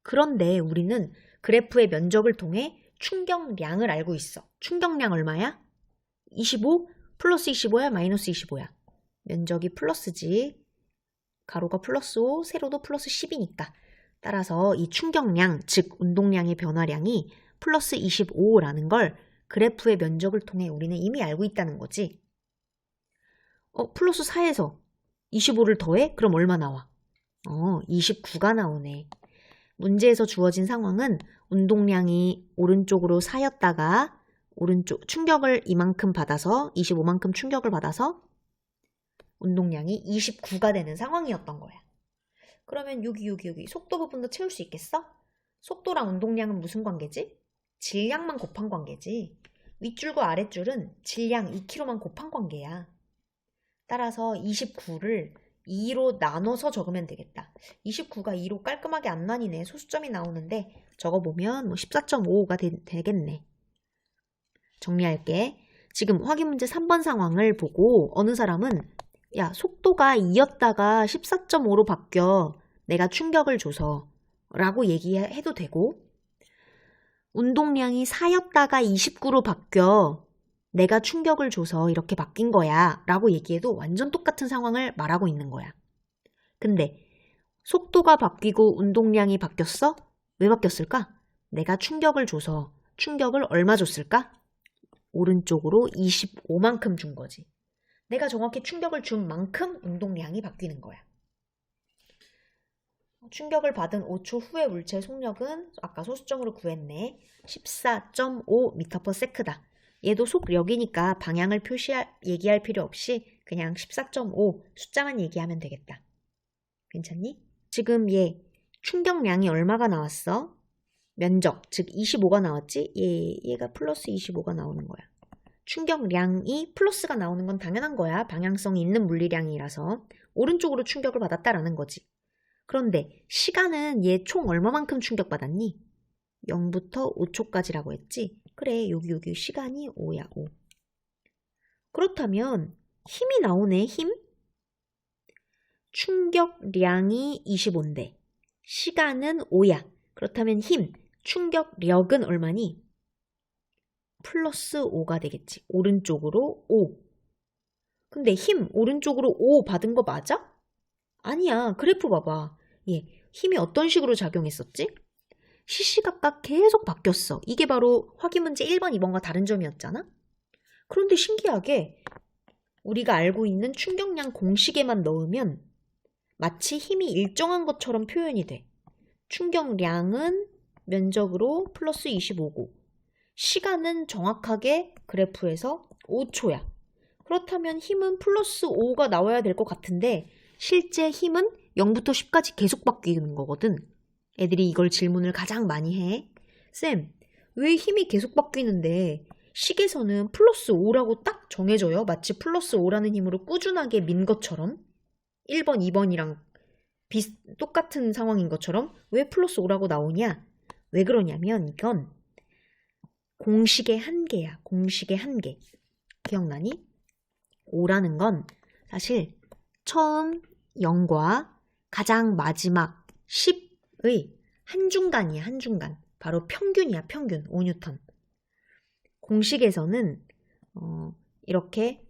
그런데 우리는 그래프의 면적을 통해 충격량을 알고 있어. 충격량 얼마야? 25? 플러스 25야? 마이너스 25야? 면적이 플러스지. 가로가 플러스 5, 세로도 플러스 10이니까. 따라서 이 충격량, 즉 운동량의 변화량이 플러스 25라는 걸 그래프의 면적을 통해 우리는 이미 알고 있다는 거지. 플러스 4에서 25를 더해? 그럼 얼마 나와? 29가 나오네. 문제에서 주어진 상황은 운동량이 오른쪽으로 쌓였다가 오른쪽 충격을 이만큼 받아서 25만큼 충격을 받아서 운동량이 29가 되는 상황이었던 거야. 그러면 여기 속도 부분도 채울 수 있겠어? 속도랑 운동량은 무슨 관계지? 질량만 곱한 관계지. 윗줄과 아랫줄은 질량 2kg만 곱한 관계야. 따라서 29를 2로 나눠서 적으면 되겠다. 29가 2로 깔끔하게 안 나뉘네. 소수점이 나오는데 적어보면 14.55가 되겠네. 정리할게. 지금 확인 문제 3번 상황을 보고 어느 사람은 야, 속도가 2였다가 14.5로 바뀌어. 내가 충격을 줘서 라고 얘기해도 되고 운동량이 4였다가 29로 바뀌어. 내가 충격을 줘서 이렇게 바뀐 거야 라고 얘기해도 완전 똑같은 상황을 말하고 있는 거야. 근데 속도가 바뀌고 운동량이 바뀌었어? 왜 바뀌었을까? 내가 충격을 줘서 충격을 얼마 줬을까? 오른쪽으로 25만큼 준 거지. 내가 정확히 충격을 준 만큼 운동량이 바뀌는 거야. 충격을 받은 5초 후의 물체의 속력은 아까 소수점으로 구했네. 14.5m/s다. 얘도 속력이니까 방향을 얘기할 필요 없이 그냥 14.5 숫자만 얘기하면 되겠다. 괜찮니? 지금 얘 충격량이 얼마가 나왔어? 면적, 즉 25가 나왔지? 얘가 플러스 25가 나오는 거야. 충격량이 플러스가 나오는 건 당연한 거야. 방향성이 있는 물리량이라서. 오른쪽으로 충격을 받았다라는 거지. 그런데 시간은 얘 총 얼마만큼 충격받았니? 0부터 5초까지라고 했지? 그래, 여기 시간이 5야, 5. 그렇다면 힘이 나오네, 힘? 충격량이 25인데 시간은 5야. 그렇다면 힘, 충격력은 얼마니? 플러스 5가 되겠지. 오른쪽으로 5. 근데 힘 오른쪽으로 5 받은 거 맞아? 아니야. 그래프 봐봐. 힘이 어떤 식으로 작용했었지? 시시각각 계속 바뀌었어. 이게 바로 확인 문제 1번, 2번과 다른 점이었잖아? 그런데 신기하게 우리가 알고 있는 충격량 공식에만 넣으면 마치 힘이 일정한 것처럼 표현이 돼. 충격량은 면적으로 플러스 25고 시간은 정확하게 그래프에서 5초야. 그렇다면 힘은 플러스 5가 나와야 될 것 같은데 실제 힘은 0부터 10까지 계속 바뀌는 거거든. 애들이 이걸 질문을 가장 많이 해. 쌤, 왜 힘이 계속 바뀌는데 식에서는 플러스 5라고 딱 정해져요? 마치 플러스 5라는 힘으로 꾸준하게 민 것처럼 1번, 2번이랑 똑같은 상황인 것처럼 왜 플러스 5라고 나오냐? 왜 그러냐면 이건 공식의 한계야. 공식의 한계. 기억나니? 5라는 건 사실 처음 0과 가장 마지막 10의 한중간이야. 한중간. 바로 평균이야. 평균. 5뉴턴. 공식에서는 이렇게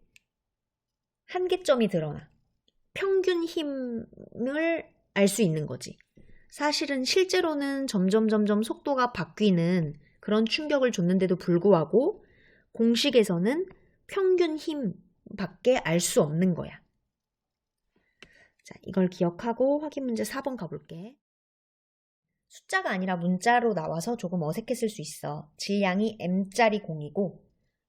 한계점이 드러나. 평균 힘을 알 수 있는 거지. 사실은 실제로는 점점 속도가 바뀌는 그런 충격을 줬는데도 불구하고 공식에서는 평균 힘밖에 알 수 없는 거야. 자, 이걸 기억하고 확인 문제 4번 가볼게. 숫자가 아니라 문자로 나와서 조금 어색했을 수 있어. 질량이 m짜리 공이고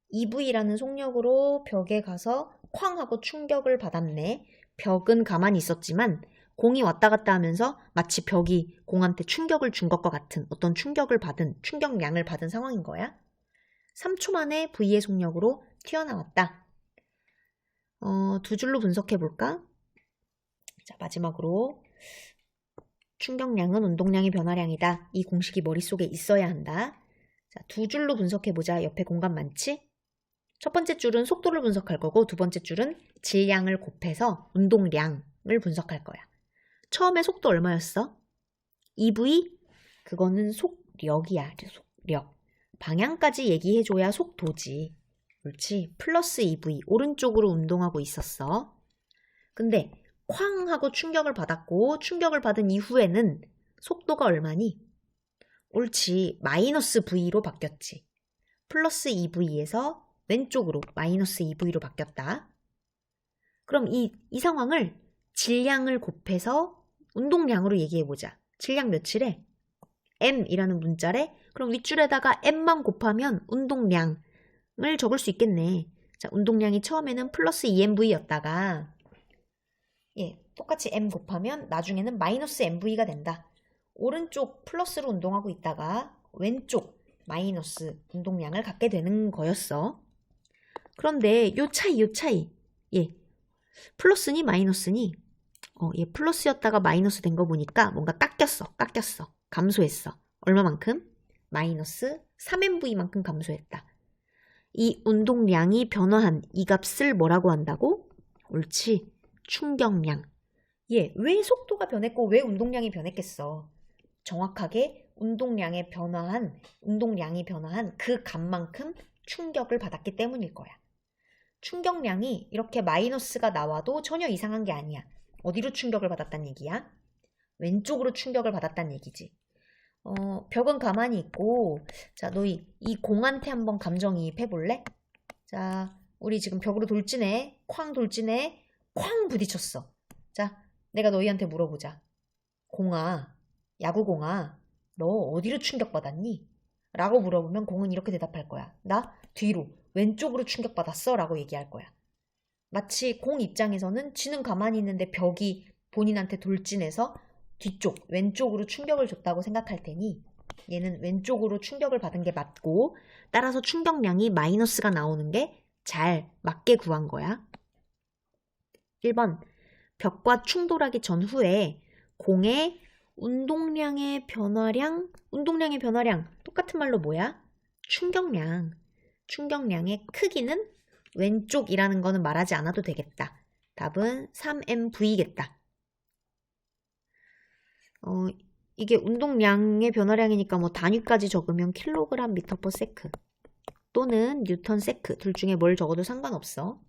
EV라는 속력으로 벽에 가서 쾅 하고 충격을 받았네. 벽은 가만히 있었지만 공이 왔다 갔다 하면서 마치 벽이 공한테 충격을 준 것과 같은 어떤 충격량을 받은 상황인 거야. 3초 만에 V의 속력으로 튀어나왔다. 두 줄로 분석해 볼까? 자, 마지막으로 충격량은 운동량의 변화량이다. 이 공식이 머릿속에 있어야 한다. 자, 두 줄로 분석해 보자. 옆에 공간 많지? 첫 번째 줄은 속도를 분석할 거고 두 번째 줄은 질량을 곱해서 운동량을 분석할 거야. 처음에 속도 얼마였어? 2V? 그거는 속력이야. 속력. 방향까지 얘기해줘야 속도지. 그렇지? 플러스 2V. 오른쪽으로 운동하고 있었어. 근데 쾅 하고 충격을 받았고 충격을 받은 이후에는 속도가 얼마니? 옳지. 마이너스 V로 바뀌었지. 플러스 2V에서 왼쪽으로 마이너스 2V로 바뀌었다. 그럼 이 상황을 질량을 곱해서 운동량으로 얘기해보자. 질량 며칠에? M이라는 문자래? 그럼 윗줄에다가 M만 곱하면 운동량을 적을 수 있겠네. 자, 운동량이 처음에는 플러스 2MV였다가 똑같이 M 곱하면 나중에는 마이너스 MV가 된다. 오른쪽 플러스로 운동하고 있다가 왼쪽 마이너스 운동량을 갖게 되는 거였어. 그런데 요 차이. 플러스니 마이너스니? 얘 플러스였다가 마이너스 된 거 보니까 뭔가 깎였어. 감소했어. 얼마만큼? 마이너스 3MV만큼 감소했다. 이 운동량이 변화한 이 값을 뭐라고 한다고? 옳지. 충격량. 왜 속도가 변했고 왜 운동량이 변했겠어? 정확하게 운동량이 변화한 그 값만큼 충격을 받았기 때문일 거야. 충격량이 이렇게 마이너스가 나와도 전혀 이상한 게 아니야. 어디로 충격을 받았단 얘기야? 왼쪽으로 충격을 받았단 얘기지. 벽은 가만히 있고, 자, 너희 이 공한테 한번 감정이입 해볼래? 자, 우리 지금 벽으로 돌진해. 쾅 돌진해. 쾅 부딪혔어. 자, 내가 너희한테 물어보자. 공아, 야구공아, 너 어디로 충격받았니? 라고 물어보면 공은 이렇게 대답할 거야. 나 뒤로, 왼쪽으로 충격받았어. 라고 얘기할 거야. 마치 공 입장에서는 지는 가만히 있는데 벽이 본인한테 돌진해서 뒤쪽, 왼쪽으로 충격을 줬다고 생각할 테니 얘는 왼쪽으로 충격을 받은 게 맞고 따라서 충격량이 마이너스가 나오는 게 잘 맞게 구한 거야. 1번, 벽과 충돌하기 전후에 공의 운동량의 변화량 똑같은 말로 뭐야? 충격량의 크기는 왼쪽이라는 거는 말하지 않아도 되겠다. 답은 3MV겠다. 이게 운동량의 변화량이니까 뭐 단위까지 적으면 킬로그램 미터 퍼 세크 또는 뉴턴 세크 둘 중에 뭘 적어도 상관없어.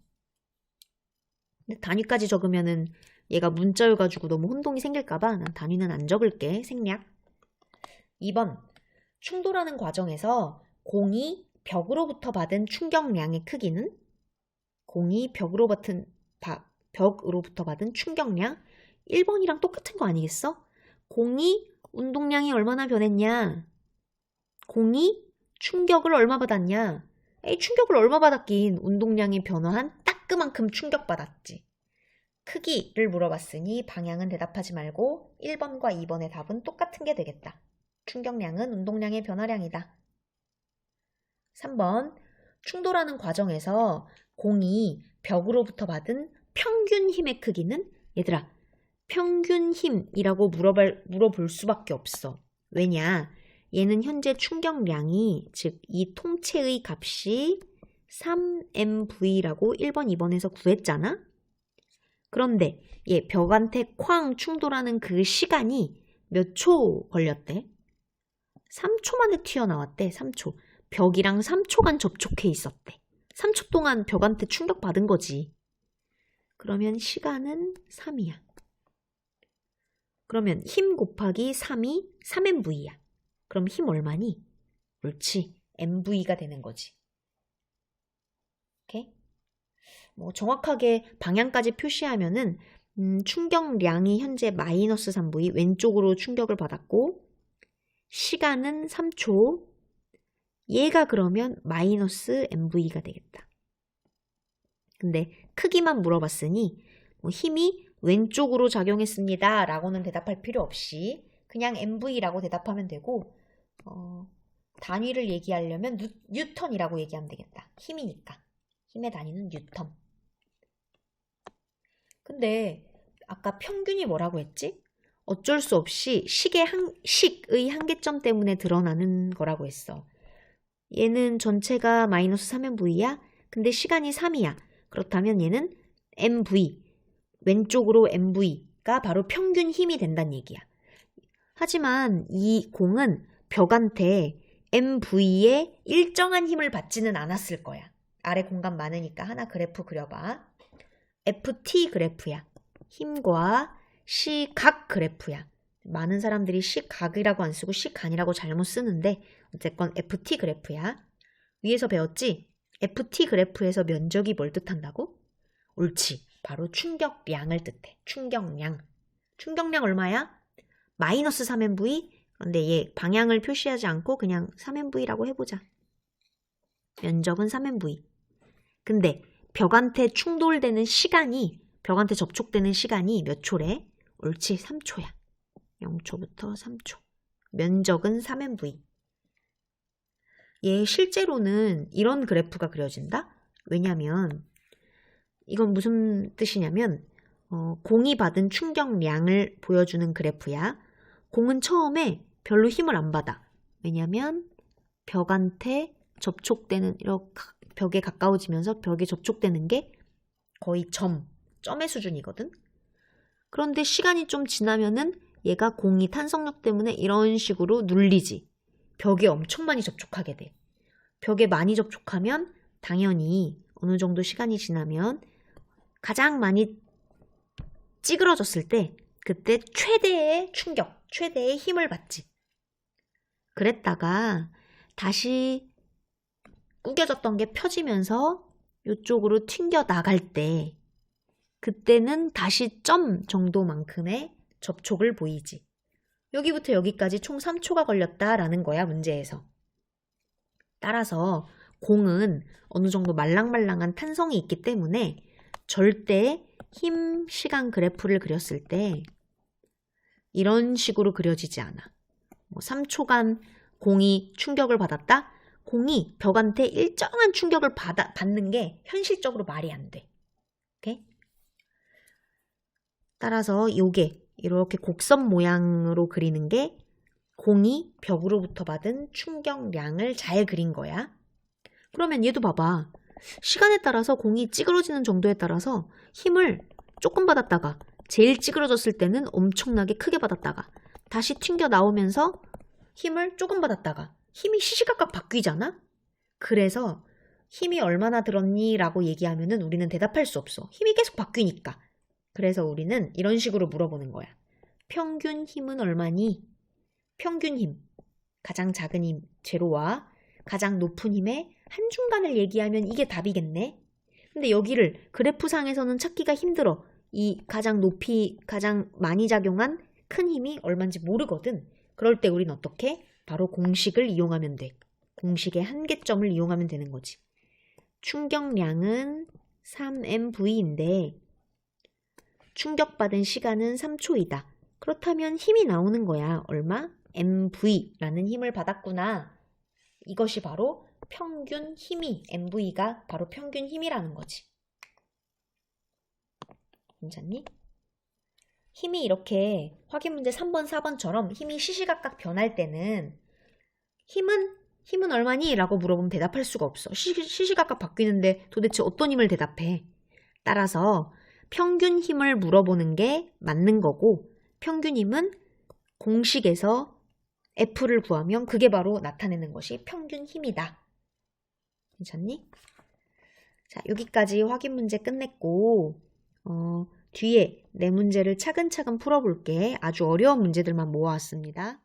근데 단위까지 적으면은 얘가 문자여가지고 너무 혼동이 생길까봐 난 단위는 안 적을게. 생략. 2번, 충돌하는 과정에서 공이 벽으로부터 받은 충격량의 크기는 공이 벽으로부터 받은 충격량 1번이랑 똑같은 거 아니겠어? 공이 운동량이 얼마나 변했냐? 공이 충격을 얼마 받았냐? 충격을 얼마 받았긴 운동량이 변화한 딱 그만큼 충격받았지. 크기를 물어봤으니 방향은 대답하지 말고 1번과 2번의 답은 똑같은 게 되겠다. 충격량은 운동량의 변화량이다. 3번, 충돌하는 과정에서 공이 벽으로부터 받은 평균 힘의 크기는 얘들아 평균 힘이라고 물어볼 수밖에 없어. 왜냐? 얘는 현재 충격량이 즉 이 통체의 값이 3MV라고 1번, 2번에서 구했잖아? 그런데 얘 벽한테 쾅 충돌하는 그 시간이 몇 초 걸렸대? 3초 만에 튀어나왔대. 3초. 벽이랑 3초간 접촉해 있었대. 3초 동안 벽한테 충격받은 거지. 그러면 시간은 3이야. 그러면 힘 곱하기 3이 3MV야. 그럼 힘 얼마니? 옳지. MV가 되는 거지. 오케이? 뭐 정확하게 방향까지 표시하면은 충격량이 현재 마이너스 3V 왼쪽으로 충격을 받았고 시간은 3초. 얘가 그러면 마이너스 MV가 되겠다. 근데 크기만 물어봤으니 뭐 힘이 왼쪽으로 작용했습니다 라고는 대답할 필요 없이 그냥 MV라고 대답하면 되고 단위를 얘기하려면 뉴턴이라고 얘기하면 되겠다. 힘이니까. 힘의 단위는 뉴턴. 근데 아까 평균이 뭐라고 했지? 어쩔 수 없이 식의 한계점 때문에 드러나는 거라고 했어. 얘는 전체가 마이너스 3MV야? 근데 시간이 3이야. 그렇다면 얘는 MV, 왼쪽으로 MV가 바로 평균 힘이 된다는 얘기야. 하지만 이 공은 벽한테 MV에 일정한 힘을 받지는 않았을 거야. 아래 공간 많으니까 하나 그래프 그려봐. FT 그래프야. 힘과 시각 그래프야. 많은 사람들이 시각이라고 안 쓰고 시간이라고 잘못 쓰는데 어쨌건 FT 그래프야. 위에서 배웠지? FT 그래프에서 면적이 뭘 뜻한다고? 옳지. 바로 충격량을 뜻해. 충격량. 충격량 얼마야? 마이너스 3MV? 그런데 얘 방향을 표시하지 않고 그냥 3MV라고 해보자. 면적은 3MV. 근데 벽한테 충돌되는 시간이, 벽한테 접촉되는 시간이 몇 초래? 옳지, 3초야. 0초부터 3초. 면적은 3MV. 얘 실제로는 이런 그래프가 그려진다? 왜냐면 이건 무슨 뜻이냐면 공이 받은 충격량을 보여주는 그래프야. 공은 처음에 별로 힘을 안 받아. 왜냐면 벽한테 접촉되는, 이렇게 벽에 가까워지면서 벽에 접촉되는 게 거의 점의 수준이거든. 그런데 시간이 좀 지나면은 얘가 공이 탄성력 때문에 이런 식으로 눌리지. 벽에 엄청 많이 접촉하게 돼. 벽에 많이 접촉하면 당연히 어느 정도 시간이 지나면 가장 많이 찌그러졌을 때 그때 최대의 충격, 최대의 힘을 받지. 그랬다가 다시 구겨졌던 게 펴지면서 이쪽으로 튕겨 나갈 때 그때는 다시 점 정도만큼의 접촉을 보이지. 여기부터 여기까지 총 3초가 걸렸다라는 거야, 문제에서. 따라서 공은 어느 정도 말랑말랑한 탄성이 있기 때문에 절대 힘 시간 그래프를 그렸을 때 이런 식으로 그려지지 않아. 3초간 공이 충격을 받았다? 공이 벽한테 일정한 충격을 받는 게 현실적으로 말이 안 돼. 오케이? 따라서 요게 이렇게 곡선 모양으로 그리는 게 공이 벽으로부터 받은 충격량을 잘 그린 거야. 그러면 얘도 봐봐. 시간에 따라서 공이 찌그러지는 정도에 따라서 힘을 조금 받았다가 제일 찌그러졌을 때는 엄청나게 크게 받았다가 다시 튕겨 나오면서 힘을 조금 받았다가 힘이 시시각각 바뀌잖아? 그래서 힘이 얼마나 들었니? 라고 얘기하면은 우리는 대답할 수 없어. 힘이 계속 바뀌니까. 그래서 우리는 이런 식으로 물어보는 거야. 평균 힘은 얼마니? 평균 힘, 가장 작은 힘, 제로와 가장 높은 힘의 한중간을 얘기하면 이게 답이겠네? 근데 여기를 그래프상에서는 찾기가 힘들어. 이 가장 높이, 가장 많이 작용한 큰 힘이 얼마인지 모르거든. 그럴 때 우린 어떻게? 바로 공식을 이용하면 돼. 공식의 한계점을 이용하면 되는 거지. 충격량은 3MV인데 충격받은 시간은 3초이다. 그렇다면 힘이 나오는 거야. 얼마? MV라는 힘을 받았구나. 이것이 바로 평균 힘이, MV가 바로 평균 힘이라는 거지. 괜찮니? 힘이 이렇게 확인 문제 3번, 4번처럼 힘이 시시각각 변할 때는 힘은 얼마니? 라고 물어보면 대답할 수가 없어. 시시각각 바뀌는데 도대체 어떤 힘을 대답해? 따라서 평균 힘을 물어보는 게 맞는 거고 평균 힘은 공식에서 F를 구하면 그게 바로 나타내는 것이 평균 힘이다. 괜찮니? 자, 여기까지 확인 문제 끝냈고 뒤에 네 문제를 차근차근 풀어볼게. 아주 어려운 문제들만 모아왔습니다.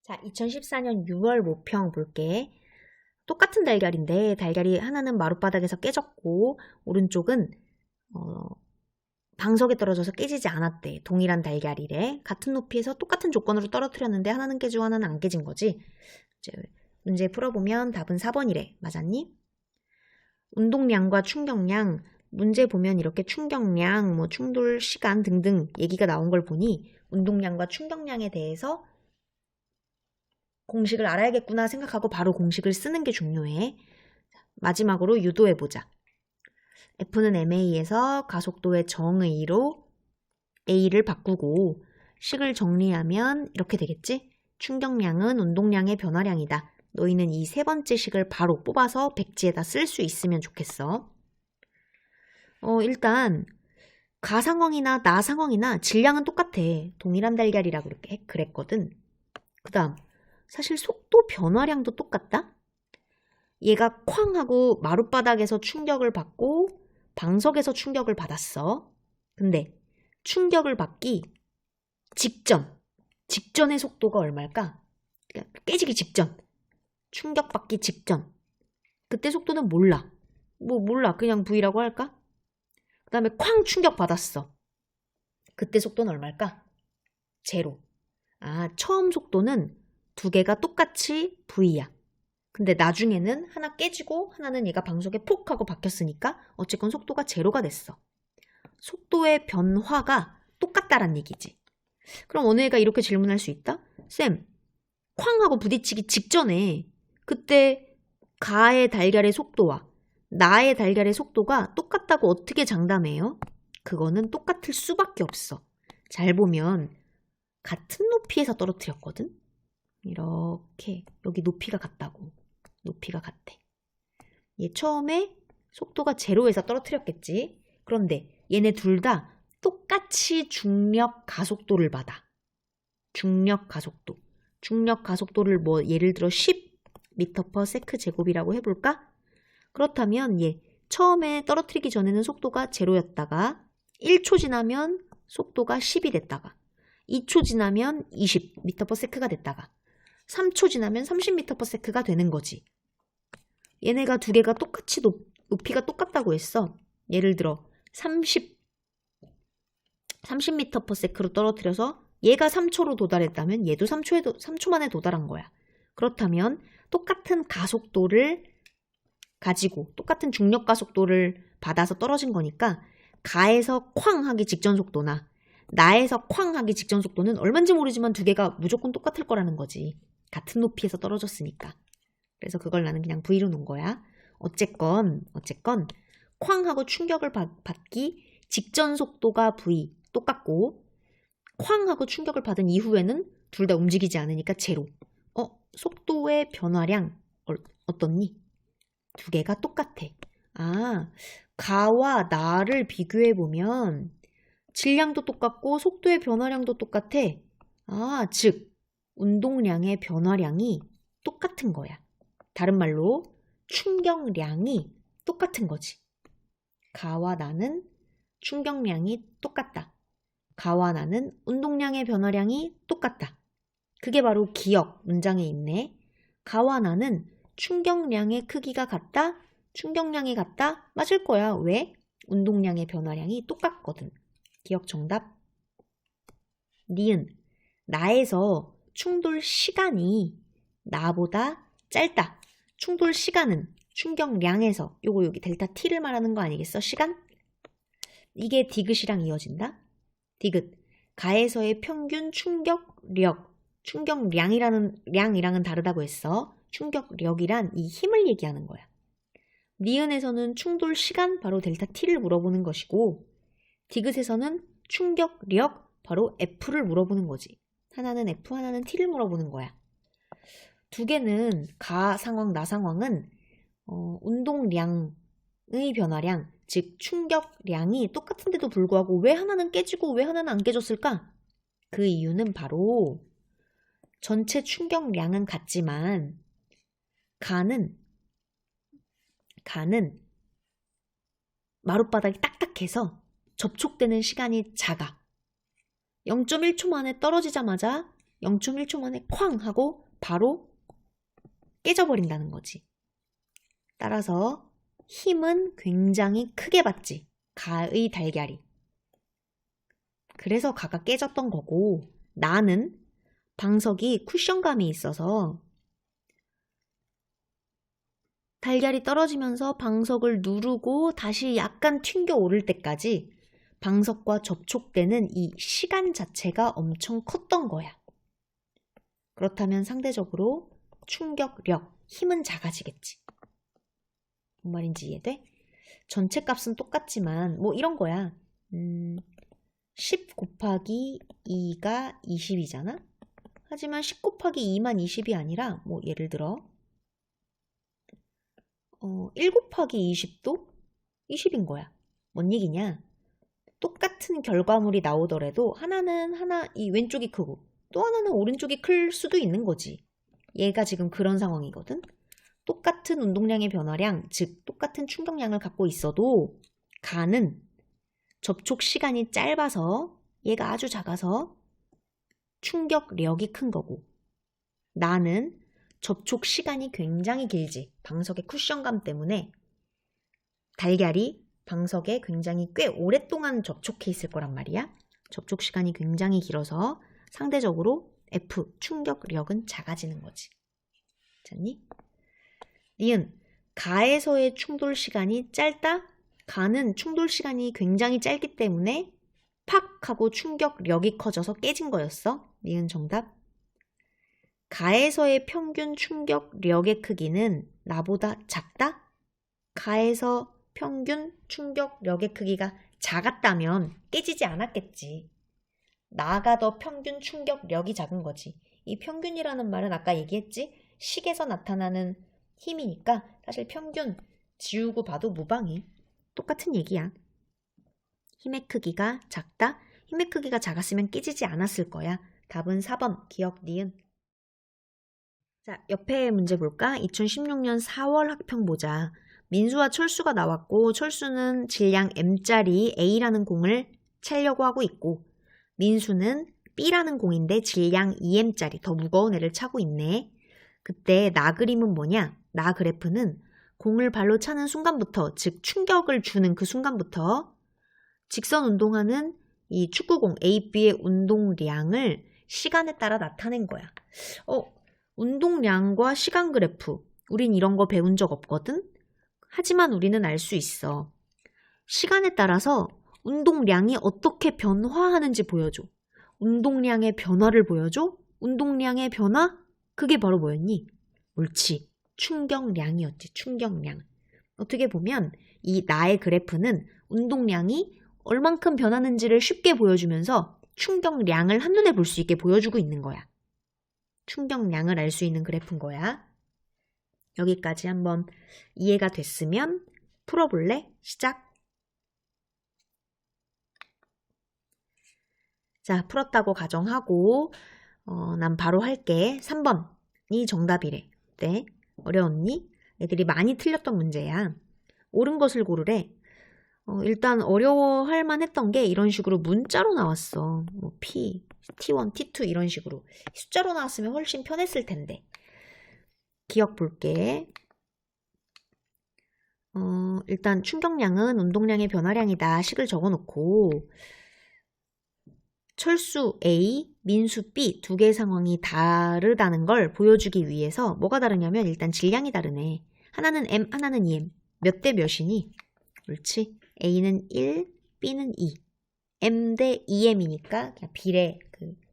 자, 2014년 6월 모평 볼게. 똑같은 달걀인데 달걀이 하나는 마룻바닥에서 깨졌고 오른쪽은 방석에 떨어져서 깨지지 않았대. 동일한 달걀이래. 같은 높이에서 똑같은 조건으로 떨어뜨렸는데 하나는 깨지고 하나는 안 깨진 거지. 이제 문제 풀어보면 답은 4번이래. 맞았니? 운동량과 충격량, 문제 보면 이렇게 충격량, 뭐 충돌 시간 등등 얘기가 나온 걸 보니 운동량과 충격량에 대해서 공식을 알아야겠구나 생각하고 바로 공식을 쓰는 게 중요해. 마지막으로 유도해보자. F는 MA에서 가속도의 정의로 A를 바꾸고 식을 정리하면 이렇게 되겠지? 충격량은 운동량의 변화량이다. 너희는 이 세 번째 식을 바로 뽑아서 백지에다 쓸 수 있으면 좋겠어. 일단 가 상황이나 나 상황이나 질량은 똑같아. 동일한 달걀이라고 그랬거든. 그 다음 사실 속도 변화량도 똑같다. 얘가 쾅 하고 마룻바닥에서 충격을 받고 방석에서 충격을 받았어. 근데 충격을 받기 직전의 속도가 얼마일까? 그러니까 깨지기 직전, 충격받기 직전. 그때 속도는 몰라. 몰라. 그냥 V라고 할까? 그 다음에 쾅 충격받았어. 그때 속도는 얼마일까? 제로. 처음 속도는 두 개가 똑같이 V야. 근데 나중에는 하나 깨지고 하나는 얘가 방석에 폭 하고 박혔으니까 어쨌건 속도가 제로가 됐어. 속도의 변화가 똑같다란 얘기지. 그럼 어느 애가 이렇게 질문할 수 있다? 쌤, 쾅 하고 부딪히기 직전에 그때 가의 달걀의 속도와 나의 달걀의 속도가 똑같다고 어떻게 장담해요? 그거는 똑같을 수밖에 없어. 잘 보면 같은 높이에서 떨어뜨렸거든? 이렇게 여기 높이가 같다고. 높이가 같대. 얘 처음에 속도가 제로에서 떨어뜨렸겠지. 그런데 얘네 둘 다 똑같이 중력 가속도를 받아. 중력 가속도. 중력 가속도를 예를 들어 10m/s 제곱이라고 해볼까? 그렇다면 얘 처음에 떨어뜨리기 전에는 속도가 제로였다가 1초 지나면 속도가 10이 됐다가 2초 지나면 20m/s가 됐다가 3초 지나면 30m/s가 되는 거지. 얘네가 두 개가 똑같이 높이가 똑같다고 했어. 예를 들어 30m/s로 떨어뜨려서 얘가 3초로 도달했다면 얘도 3초 만에 도달한 거야. 그렇다면 똑같은 가속도를 가지고 똑같은 중력 가속도를 받아서 떨어진 거니까 가에서 쾅 하기 직전 속도나 나에서 쾅 하기 직전 속도는 얼마인지 모르지만 두 개가 무조건 똑같을 거라는 거지. 같은 높이에서 떨어졌으니까. 그래서 그걸 나는 그냥 V로 놓은 거야. 어쨌건 쾅 하고 충격을 받기 직전 속도가 V 똑같고 쾅 하고 충격을 받은 이후에는 둘 다 움직이지 않으니까 제로. 속도의 변화량 어떻니? 두 개가 똑같아. 가와 나를 비교해보면 질량도 똑같고 속도의 변화량도 똑같아. 즉 운동량의 변화량이 똑같은 거야. 다른 말로 충격량이 똑같은 거지. 가와 나는 충격량이 똑같다. 가와 나는 운동량의 변화량이 똑같다. 그게 바로 기억 문장에 있네. 가와 나는 충격량의 크기가 같다. 충격량이 같다. 맞을 거야. 왜? 운동량의 변화량이 똑같거든. 기억 정답. 니은 나에서 충돌 시간이 나보다 짧다. 충돌 시간은 충격량에서 요거 여기 델타 T를 말하는 거 아니겠어? 시간? 이게 디귿이랑 이어진다. 디귿 가에서의 평균 충격력. 충격량이랑은 다르다고 했어. 충격력이란 이 힘을 얘기하는 거야. 니은에서는 충돌 시간 바로 델타 T를 물어보는 것이고 디귿에서는 충격력 바로 F를 물어보는 거지. 하나는 F, 하나는 T를 물어보는 거야. 두 개는 가 상황, 나 상황은 운동량의 변화량, 즉 충격량이 똑같은데도 불구하고 왜 하나는 깨지고 왜 하나는 안 깨졌을까? 그 이유는 바로 전체 충격량은 같지만 가는 마룻바닥이 딱딱해서 접촉되는 시간이 작아. 0.1초 만에 떨어지자마자 0.1초 만에 쾅 하고 바로 깨져버린다는 거지. 따라서 힘은 굉장히 크게 받지. 가의 달걀이. 그래서 가가 깨졌던 거고, 나는 방석이 쿠션감이 있어서 달걀이 떨어지면서 방석을 누르고 다시 약간 튕겨 오를 때까지 방석과 접촉되는 이 시간 자체가 엄청 컸던 거야. 그렇다면 상대적으로 충격력, 힘은 작아지겠지. 뭔 말인지 이해돼? 전체 값은 똑같지만 뭐 이런 거야. 10 곱하기 2가 20이잖아? 하지만 10 곱하기 2만 20이 아니라 뭐 예를 들어 1 곱하기 20도 20인 거야. 뭔 얘기냐? 똑같은 결과물이 나오더라도 하나는 이 왼쪽이 크고 또 하나는 오른쪽이 클 수도 있는 거지. 얘가 지금 그런 상황이거든. 똑같은 운동량의 변화량, 즉 똑같은 충격량을 갖고 있어도 가는 접촉 시간이 짧아서 얘가 아주 작아서 충격력이 큰 거고, 나는 접촉 시간이 굉장히 길지. 방석의 쿠션감 때문에 달걀이 방석에 굉장히 꽤 오랫동안 접촉해 있을 거란 말이야. 접촉 시간이 굉장히 길어서 상대적으로 F, 충격력은 작아지는 거지. 됐니? 니은, 가에서의 충돌 시간이 짧다? 가는 충돌 시간이 굉장히 짧기 때문에 팍 하고 충격력이 커져서 깨진 거였어. 니은 정답. 가에서의 평균 충격력의 크기는 나보다 작다? 가에서 평균 충격력의 크기가 작았다면 깨지지 않았겠지. 나가 더 평균 충격력이 작은 거지. 이 평균이라는 말은 아까 얘기했지? 식에서 나타나는 힘이니까 사실 평균 지우고 봐도 무방해. 똑같은 얘기야. 힘의 크기가 작다? 힘의 크기가 작았으면 깨지지 않았을 거야. 답은 4번 기억 니은. 자, 옆에 문제 볼까? 2016년 4월 학평 보자. 민수와 철수가 나왔고 철수는 질량 M짜리 A라는 공을 채려고 하고 있고 민수는 B라는 공인데 질량 2M짜리 더 무거운 애를 차고 있네. 그때 나 그림은 뭐냐? 나 그래프는 공을 발로 차는 순간부터, 즉 충격을 주는 그 순간부터 직선 운동하는 이 축구공 A, B의 운동량을 시간에 따라 나타낸 거야. 운동량과 시간 그래프, 우린 이런 거 배운 적 없거든? 하지만 우리는 알 수 있어. 시간에 따라서 운동량이 어떻게 변화하는지 보여줘. 운동량의 변화를 보여줘? 운동량의 변화? 그게 바로 뭐였니? 옳지. 충격량이었지. 충격량. 어떻게 보면 이 나의 그래프는 운동량이 얼만큼 변하는지를 쉽게 보여주면서 충격량을 한눈에 볼 수 있게 보여주고 있는 거야. 충격량을 알 수 있는 그래프인 거야. 여기까지 한번 이해가 됐으면 풀어볼래? 시작! 자, 풀었다고 가정하고 난 바로 할게. 3번이 정답이래. 네, 어려웠니? 애들이 많이 틀렸던 문제야. 옳은 것을 고르래. 일단 어려워할 만했던 게 이런 식으로 문자로 나왔어. 뭐 P, T1, T2 이런 식으로. 숫자로 나왔으면 훨씬 편했을 텐데. 기억 볼게. 일단 충격량은 운동량의 변화량이다. 식을 적어놓고 철수 A, 민수 B 두 개의 상황이 다르다는 걸 보여주기 위해서 뭐가 다르냐면 일단 질량이 다르네. 하나는 M, 하나는 EM. 몇 대 몇이니? 옳지. A는 1, B는 2. M 대 EM이니까 그냥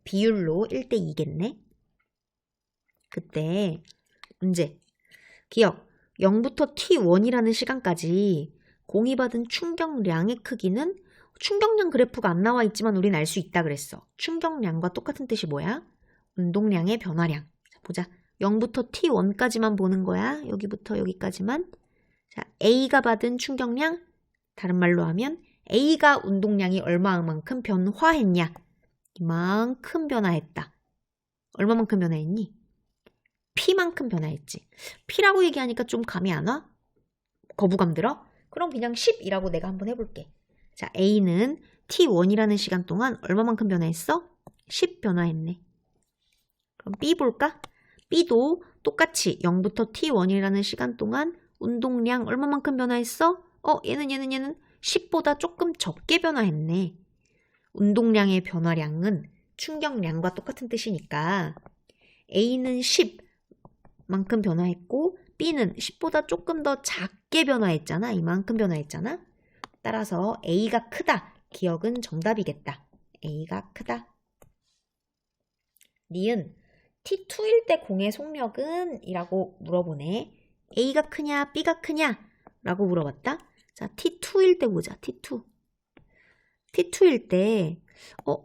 비율로 1대 2겠네. 그때 문제. 기억. 0부터 T1이라는 시간까지 공이 받은 충격량의 크기는 충격량 그래프가 안 나와 있지만 우린 알 수 있다 그랬어. 충격량과 똑같은 뜻이 뭐야? 운동량의 변화량. 자, 보자. 0부터 T1까지만 보는 거야. 여기부터 여기까지만. 자, A가 받은 충격량. 다른 말로 하면 A가 운동량이 얼마만큼 변화했냐. 이만큼 변화했다. 얼마만큼 변화했니? P만큼 변화했지. P라고 얘기하니까 좀 감이 안 와? 거부감 들어? 그럼 그냥 10이라고 내가 한번 해볼게. 자, A는 T1이라는 시간 동안 얼마만큼 변화했어? 10 변화했네. 그럼 B 볼까? B도 똑같이 0부터 T1이라는 시간 동안 운동량 얼마만큼 변화했어? 얘는 10보다 조금 적게 변화했네. 운동량의 변화량은 충격량과 똑같은 뜻이니까 A는 10만큼 변화했고 B는 10보다 조금 더 작게 변화했잖아. 이만큼 변화했잖아. 따라서 A가 크다. 기억은 정답이겠다. A가 크다. 니은 T2일 때 공의 속력은? 이라고 물어보네. A가 크냐 B가 크냐? 라고 물어봤다. 자, T2일 때 보자. T2. T2일 때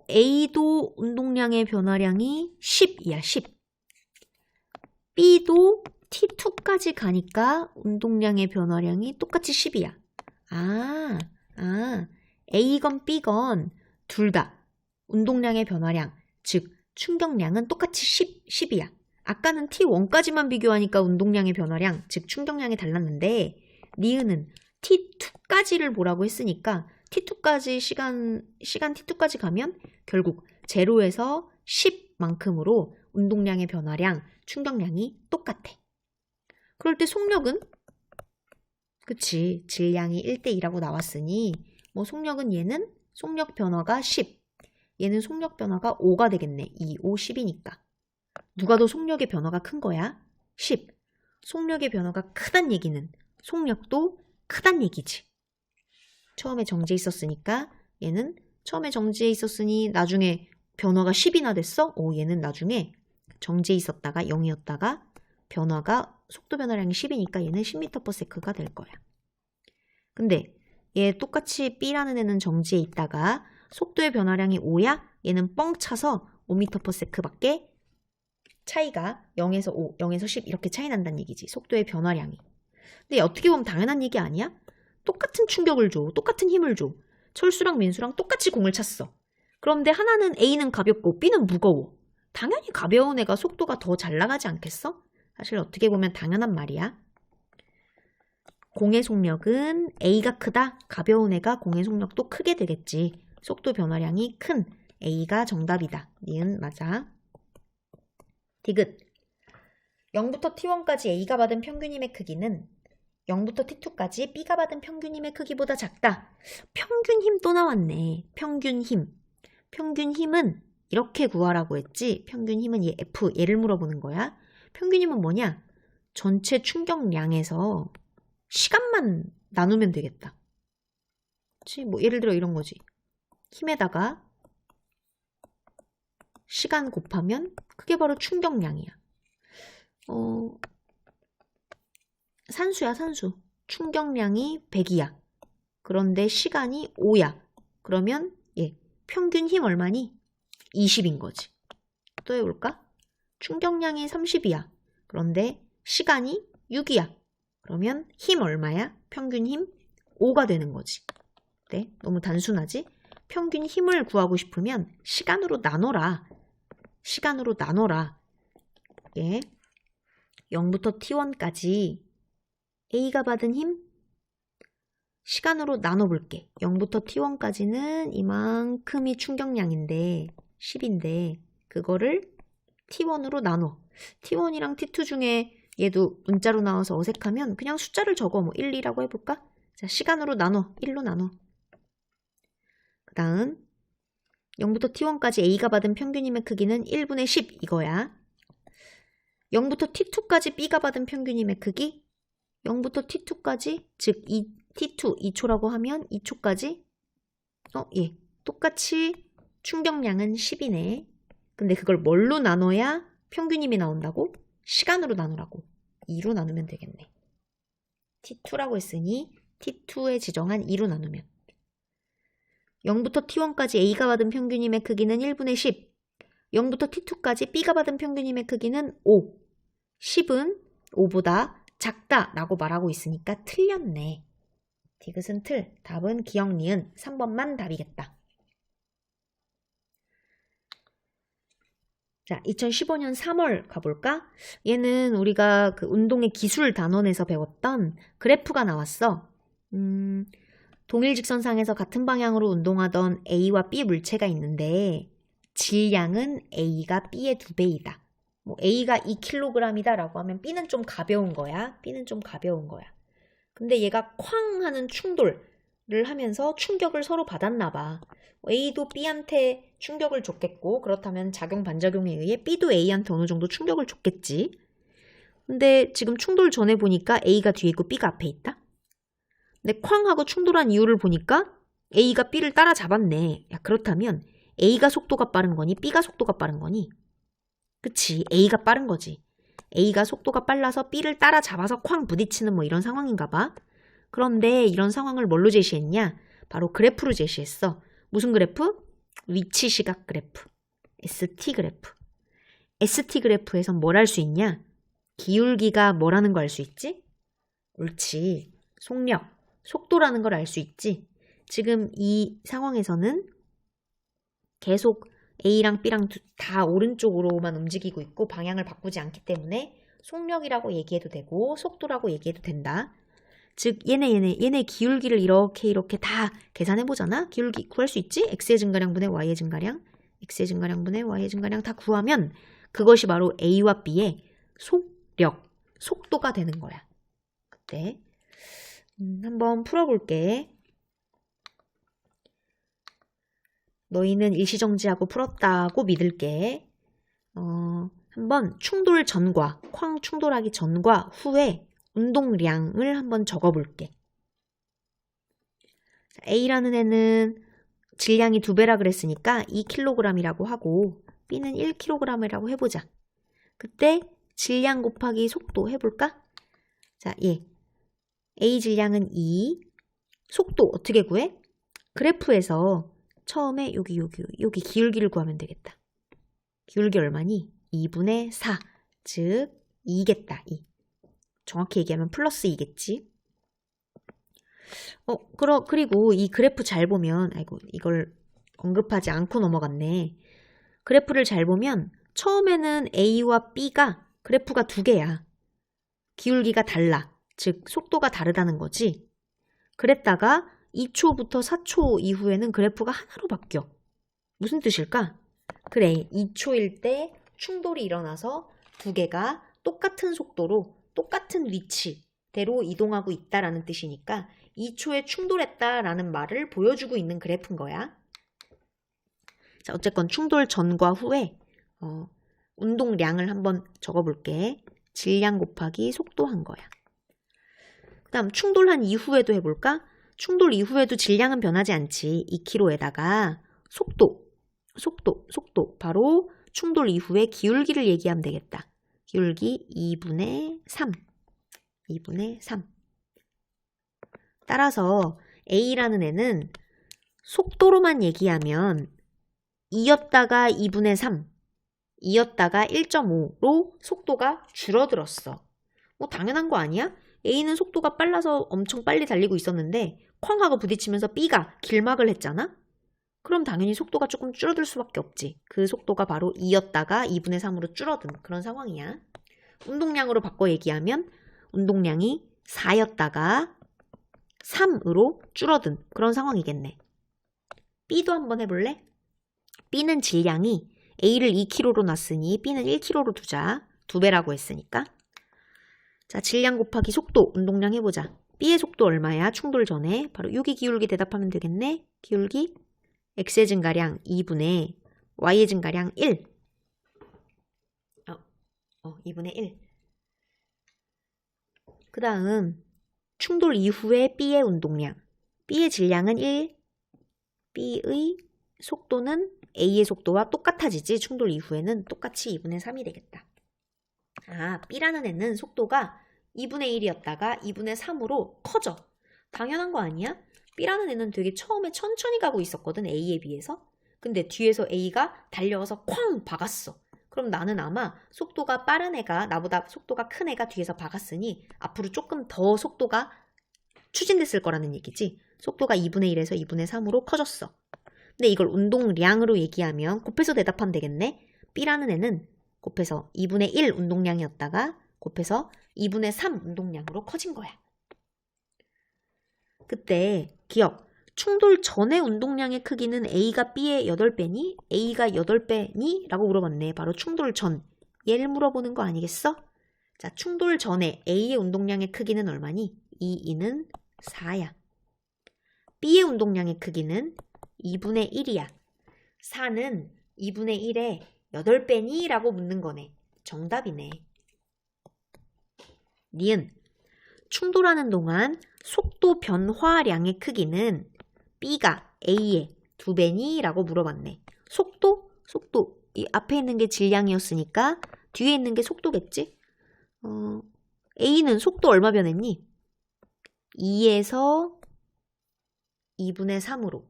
A도 운동량의 변화량이 10이야. 10. B도 T2까지 가니까 운동량의 변화량이 똑같이 10이야. A건 B건 둘 다 운동량의 변화량, 즉 충격량은 똑같이 10이야. 아까는 T1까지만 비교하니까 운동량의 변화량, 즉 충격량이 달랐는데 니은은 T2까지를 보라고 했으니까 T2까지 시간 T2까지 가면 결국 0에서 10만큼으로 운동량의 변화량, 충격량이 똑같아. 그럴 때 속력은? 그치, 질량이 1대2라고 나왔으니 뭐 속력은 얘는 속력 변화가 10, 얘는 속력 변화가 5가 되겠네. 2, 5, 10이니까. 누가 더 속력의 변화가 큰 거야? 10. 속력의 변화가 크단 얘기는 속력도 크단 얘기지. 처음에 정지해 있었으니까 얘는 처음에 정지해 있었으니 나중에 변화가 10이나 됐어? 얘는 나중에 정지해 있었다가 0이었다가 변화가 속도 변화량이 10이니까 얘는 10m/s가 될 거야. 근데 얘 똑같이 B라는 애는 정지해 있다가 속도의 변화량이 5야? 얘는 뻥 차서 5m/s밖에 차이가 0에서 5, 0에서 10 이렇게 차이 난다는 얘기지. 속도의 변화량이. 근데 어떻게 보면 당연한 얘기 아니야? 똑같은 충격을 줘. 똑같은 힘을 줘. 철수랑 민수랑 똑같이 공을 찼어. 그런데 하나는 A는 가볍고 B는 무거워. 당연히 가벼운 애가 속도가 더 잘 나가지 않겠어? 사실 어떻게 보면 당연한 말이야. 공의 속력은 A가 크다. 가벼운 애가 공의 속력도 크게 되겠지. 속도 변화량이 큰 A가 정답이다. 니은 맞아. 디귿. 0부터 T1까지 A가 받은 평균 힘의 크기는 0부터 T2까지 B가 받은 평균 힘의 크기보다 작다. 평균 힘 또 나왔네. 평균 힘. 평균 힘은 이렇게 구하라고 했지. 평균 힘은 F, 얘를 물어보는 거야. 평균 힘은 뭐냐? 전체 충격량에서 시간만 나누면 되겠다. 그치? 뭐 예를 들어 이런 거지. 힘에다가 시간 곱하면 그게 바로 충격량이야. 산수야, 산수. 충격량이 100이야. 그런데 시간이 5야. 그러면 평균 힘 얼마니? 20인 거지. 또 해볼까? 충격량이 30이야. 그런데 시간이 6이야. 그러면 힘 얼마야? 평균 힘 5가 되는 거지. 네, 너무 단순하지? 평균 힘을 구하고 싶으면 시간으로 나눠라. 시간으로 나눠라. 0부터 T1까지 A가 받은 힘 시간으로 나눠볼게. 0부터 T1까지는 이만큼이 충격량인데 10인데 그거를 T1으로 나눠. T1이랑 T2 중에 얘도 문자로 나와서 어색하면 그냥 숫자를 적어. 뭐 1, 2라고 해볼까? 자, 시간으로 나눠. 1로 나눠. 그 다음 0부터 T1까지 A가 받은 평균 힘의 크기는 1분의 10 이거야. 0부터 T2까지 B가 받은 평균 힘의 크기 0부터 T2까지 즉 T2 2초라고 하면 2초까지 똑같이 충격량은 10이네. 근데 그걸 뭘로 나눠야 평균 힘이 나온다고? 시간으로 나누라고. 2로 나누면 되겠네. T2라고 했으니 T2에 지정한 2로 나누면 0부터 T1까지 A가 받은 평균 힘의 크기는 1분의 10. 0부터 T2까지 B가 받은 평균 힘의 크기는 5. 10은 5보다 작다 라고 말하고 있으니까 틀렸네. 디귿은 틀. 답은 기억, 니은 3번만 답이겠다. 자, 2015년 3월 가볼까? 얘는 우리가 그 운동의 기술 단원에서 배웠던 그래프가 나왔어. 동일 직선상에서 같은 방향으로 운동하던 A와 B 물체가 있는데 질량은 A가 B의 2배이다. 뭐 A가 2kg이다 라고 하면 B는 좀 가벼운 거야. B는 좀 가벼운 거야. 근데 얘가 쾅 하는 충돌, 하면서 충격을 서로 받았나 봐. A도 B한테 충격을 줬겠고, 그렇다면 작용 반작용에 의해 B도 A한테 어느 정도 충격을 줬겠지. 근데 지금 충돌 전에 보니까 A가 뒤에 있고 B가 앞에 있다? 근데 쾅하고 충돌한 이유를 보니까 A가 B를 따라잡았네. 야, 그렇다면 A가 속도가 빠른 거니 B가 속도가 빠른 거니? 그치, A가 빠른 거지. A가 속도가 빨라서 B를 따라잡아서 쾅 부딪히는 뭐 이런 상황인가 봐. 그런데 이런 상황을 뭘로 제시했냐? 바로 그래프로 제시했어. 무슨 그래프? 위치 시각 그래프. ST 그래프. ST 그래프에선 뭘 할 수 있냐? 기울기가 뭐라는 거 알 수 있지? 옳지. 속력, 속도라는 걸 알 수 있지. 지금 이 상황에서는 계속 A랑 B랑 다 오른쪽으로만 움직이고 있고 방향을 바꾸지 않기 때문에 속력이라고 얘기해도 되고 속도라고 얘기해도 된다. 즉 얘네 기울기를 이렇게 다 계산해 보잖아. 기울기 구할 수 있지? x의 증가량분의 y의 증가량, x의 증가량분의 y의 증가량 다 구하면 그것이 바로 A와 B의 속력, 속도가 되는 거야. 그때 한번 풀어볼게. 너희는 일시정지하고 풀었다고 믿을게. 한번 충돌 전과, 쾅 충돌하기 전과 후에 운동량을 한번 적어볼게. A라는 애는 질량이 2배라 그랬으니까 2kg이라고 하고 B는 1kg이라고 해보자. 그때 질량 곱하기 속도 해볼까? 자, A 질량은 2, 속도 어떻게 구해? 그래프에서 처음에 여기 기울기를 구하면 되겠다. 기울기 얼마니? 2분의 4, 즉 2겠다. 2. 정확히 얘기하면 플러스 2겠지. 그리고 이 그래프 잘 보면, 아이고 이걸 언급하지 않고 넘어갔네. 그래프를 잘 보면 처음에는 A와 B가 그래프가 2개야. 기울기가 달라. 즉 속도가 다르다는 거지. 그랬다가 2초부터 4초 이후에는 그래프가 하나로 바뀌어. 무슨 뜻일까? 그래, 2초일 때 충돌이 일어나서 2개가 똑같은 속도로 똑같은 위치대로 이동하고 있다라는 뜻이니까 2초에 충돌했다라는 말을 보여주고 있는 그래프인 거야. 자, 어쨌건 충돌 전과 후에 운동량을 한번 적어볼게. 질량 곱하기 속도 한 거야. 그 다음 충돌한 이후에도 해볼까? 충돌 이후에도 질량은 변하지 않지. 2kg에다가 속도. 바로 충돌 이후에 기울기를 얘기하면 되겠다. 기울기 2분의 3. 2분의 3. 따라서 A라는 애는 속도로만 얘기하면 2였다가 2분의 3, 2였다가 1.5로 속도가 줄어들었어. 뭐 당연한 거 아니야? A는 속도가 빨라서 엄청 빨리 달리고 있었는데 쾅 하고 부딪히면서 B가 길막을 했잖아? 그럼 당연히 속도가 조금 줄어들 수밖에 없지. 그 속도가 바로 2였다가 2분의 3으로 줄어든 그런 상황이야. 운동량으로 바꿔 얘기하면 운동량이 4였다가 3으로 줄어든 그런 상황이겠네. B도 한번 해볼래? B는 질량이 A를 2kg로 놨으니 B는 1kg로 두자. 2배라고 했으니까. 자, 질량 곱하기 속도, 운동량 해보자. B의 속도 얼마야? 충돌 전에. 바로 여기 기울기 대답하면 되겠네. 기울기 X의 증가량 2분의 Y의 증가량 1. 2분의 1. 그 다음 충돌 이후에 B의 운동량. B의 질량은 1. B의 속도는 A의 속도와 똑같아지지. 충돌 이후에는 똑같이 2분의 3이 되겠다. B라는 애는 속도가 2분의 1이었다가 2분의 3으로 커져. 당연한 거 아니야? B라는 애는 되게 처음에 천천히 가고 있었거든, A에 비해서. 근데 뒤에서 A가 달려와서 쾅 박았어. 그럼 나는 아마 속도가 빠른 애가, 나보다 속도가 큰 애가 뒤에서 박았으니 앞으로 조금 더 속도가 추진됐을 거라는 얘기지. 속도가 2분의 1에서 2분의 3으로 커졌어. 근데 이걸 운동량으로 얘기하면 곱해서 대답하면 되겠네. B라는 애는 곱해서 2분의 1 운동량이었다가 곱해서 2분의 3 운동량으로 커진 거야. 그때 기억, 충돌 전의 운동량의 크기는 A가 B의 8배니? A가 8배니? 라고 물어봤네. 바로 충돌 전. 얘를 물어보는 거 아니겠어? 자, 충돌 전에 A의 운동량의 크기는 얼마니? 2는 4야. B의 운동량의 크기는 2분의 1이야. 4는 2분의 1에 8배니? 라고 묻는 거네. 정답이네. 니은 충돌하는 동안 속도 변화량의 크기는 B가 A의 2배니? 라고 물어봤네. 속도? 이 앞에 있는 게 질량이었으니까 뒤에 있는 게 속도겠지? A는 속도 얼마 변했니? 2에서 2분의 3으로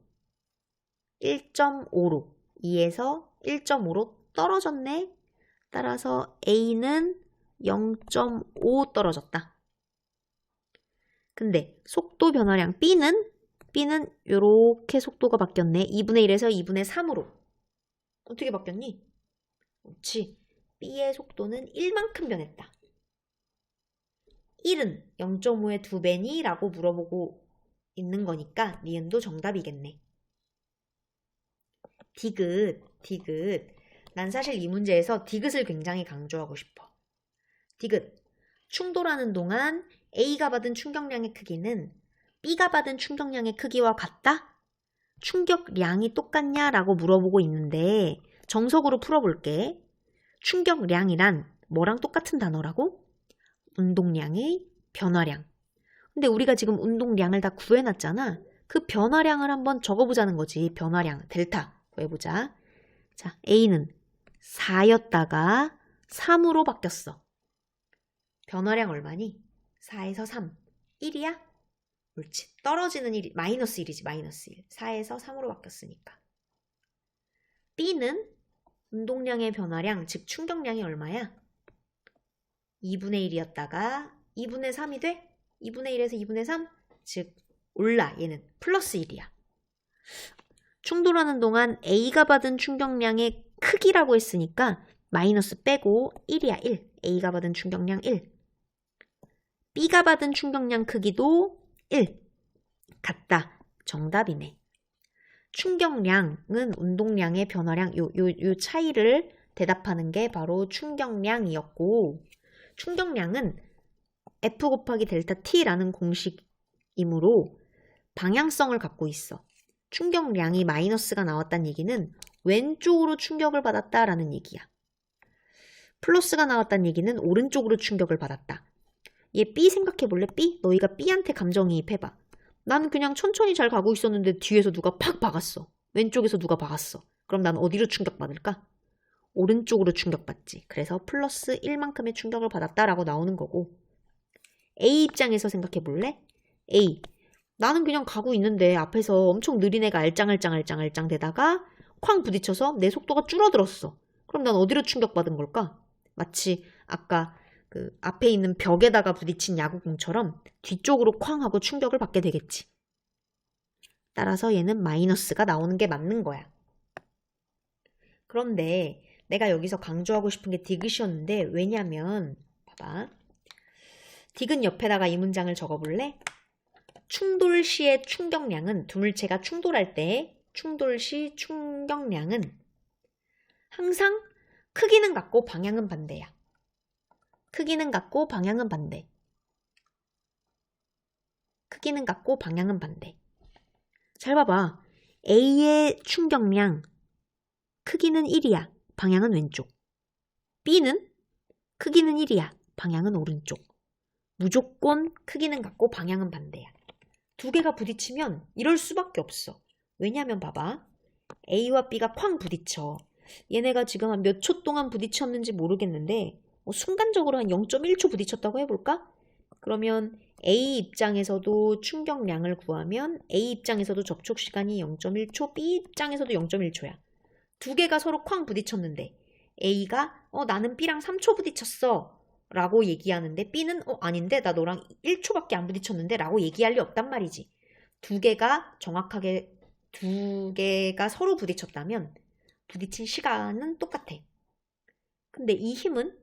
1.5로 2에서 1.5로 떨어졌네. 따라서 A는 0.5 떨어졌다. 근데 속도 변화량 B는 이렇게 속도가 바뀌었네. 2분의 1에서 2분의 3으로. 어떻게 바뀌었니? 그렇지. B의 속도는 1만큼 변했다. 1은 0.5의 2배니? 라고 물어보고 있는 거니까 니은도 정답이겠네. 디귿. 난 사실 이 문제에서 디귿을 굉장히 강조하고 싶어. 디귿. 충돌하는 동안 A가 받은 충격량의 크기는 B가 받은 충격량의 크기와 같다? 충격량이 똑같냐? 라고 물어보고 있는데 정석으로 풀어볼게. 충격량이란 뭐랑 똑같은 단어라고? 운동량의 변화량. 근데 우리가 지금 운동량을 다 구해놨잖아. 그 변화량을 한번 적어보자는 거지. 변화량, 델타 구해보자. 자, A는 4였다가 3으로 바뀌었어. 변화량 얼마니? 4에서 3. 1이야? 옳지. 떨어지는 1이 마이너스 1이지. 마이너스 1. 4에서 3으로 바뀌었으니까. B는 운동량의 변화량, 즉 충격량이 얼마야? 2분의 1이었다가 2분의 3이 돼? 2분의 1에서 2분의 3? 즉 올라. 얘는 플러스 1이야. 충돌하는 동안 A가 받은 충격량의 크기라고 했으니까 마이너스 빼고 1이야. 1. A가 받은 충격량 1. B가 받은 충격량 크기도 1. 같다. 정답이네. 충격량은 운동량의 변화량, 요 차이를 대답하는 게 바로 충격량이었고, 충격량은 F 곱하기 델타 T라는 공식이므로 방향성을 갖고 있어. 충격량이 마이너스가 나왔다는 얘기는 왼쪽으로 충격을 받았다라는 얘기야. 플러스가 나왔다는 얘기는 오른쪽으로 충격을 받았다. 얘 B 생각해 볼래? B? 너희가 B한테 감정이입해봐. 나는 그냥 천천히 잘 가고 있었는데 뒤에서 누가 팍 박았어. 왼쪽에서 누가 박았어. 그럼 난 어디로 충격받을까? 오른쪽으로 충격받지. 그래서 플러스 1만큼의 충격을 받았다라고 나오는 거고. A 입장에서 생각해 볼래? A. 나는 그냥 가고 있는데 앞에서 엄청 느린 애가 알짱알짱 대다가 쾅 부딪혀서 내 속도가 줄어들었어. 그럼 난 어디로 충격받은 걸까? 마치 아까 그 앞에 있는 벽에다가 부딪힌 야구공처럼 뒤쪽으로 쾅 하고 충격을 받게 되겠지. 따라서 얘는 마이너스가 나오는 게 맞는 거야. 그런데 내가 여기서 강조하고 싶은 게 디귿이었는데 왜냐면 봐봐. 디귿 옆에다가 이 문장을 적어볼래? 충돌 시의 충격량은 두물체가 충돌할 때 충돌 시 충격량은 항상 크기는 같고 방향은 반대야. 크기는 같고 방향은 반대. 크기는 같고 방향은 반대. 잘 봐봐. A의 충격량 크기는 1이야. 방향은 왼쪽. B는 크기는 1이야. 방향은 오른쪽. 무조건 크기는 같고 방향은 반대야. 두 개가 부딪히면 이럴 수밖에 없어. 왜냐면 봐봐. A와 B가 쾅 부딪혀. 얘네가 지금 한 몇 초 동안 부딪혔는지 모르겠는데 순간적으로 한 0.1초 부딪혔다고 해볼까? 그러면 A 입장에서도 충격량을 구하면 A 입장에서도 접촉 시간이 0.1초, B 입장에서도 0.1초야. 두 개가 서로 쾅 부딪혔는데 A가 나는 B랑 3초 부딪혔어 라고 얘기하는데 B는 아닌데 나 너랑 1초밖에 안 부딪혔는데 라고 얘기할 리 없단 말이지. 두 개가 정확하게 두 개가 서로 부딪혔다면 부딪힌 시간은 똑같아. 근데 이 힘은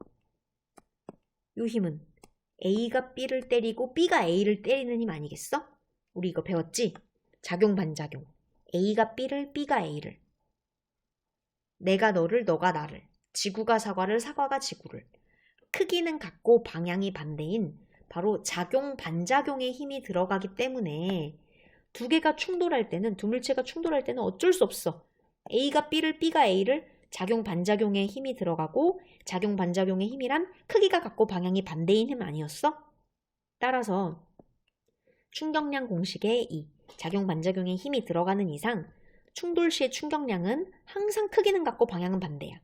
A가 B를 때리고 B가 A를 때리는 힘 아니겠어? 우리 이거 배웠지? 작용 반작용. A가 B를, B가 A를. 내가 너를, 너가 나를. 지구가 사과를, 사과가 지구를. 크기는 같고 방향이 반대인 바로 작용 반작용의 힘이 들어가기 때문에 두 개가 충돌할 때는, 두 물체가 충돌할 때는 어쩔 수 없어. A가 A를 작용 반작용에 힘이 들어가고, 작용 반작용의 힘이란 크기가 같고 방향이 반대인 힘 아니었어? 따라서 충격량 공식에 이 작용 반작용의 힘이 들어가는 이상 충돌 시의 충격량은 항상 크기는 같고 방향은 반대야.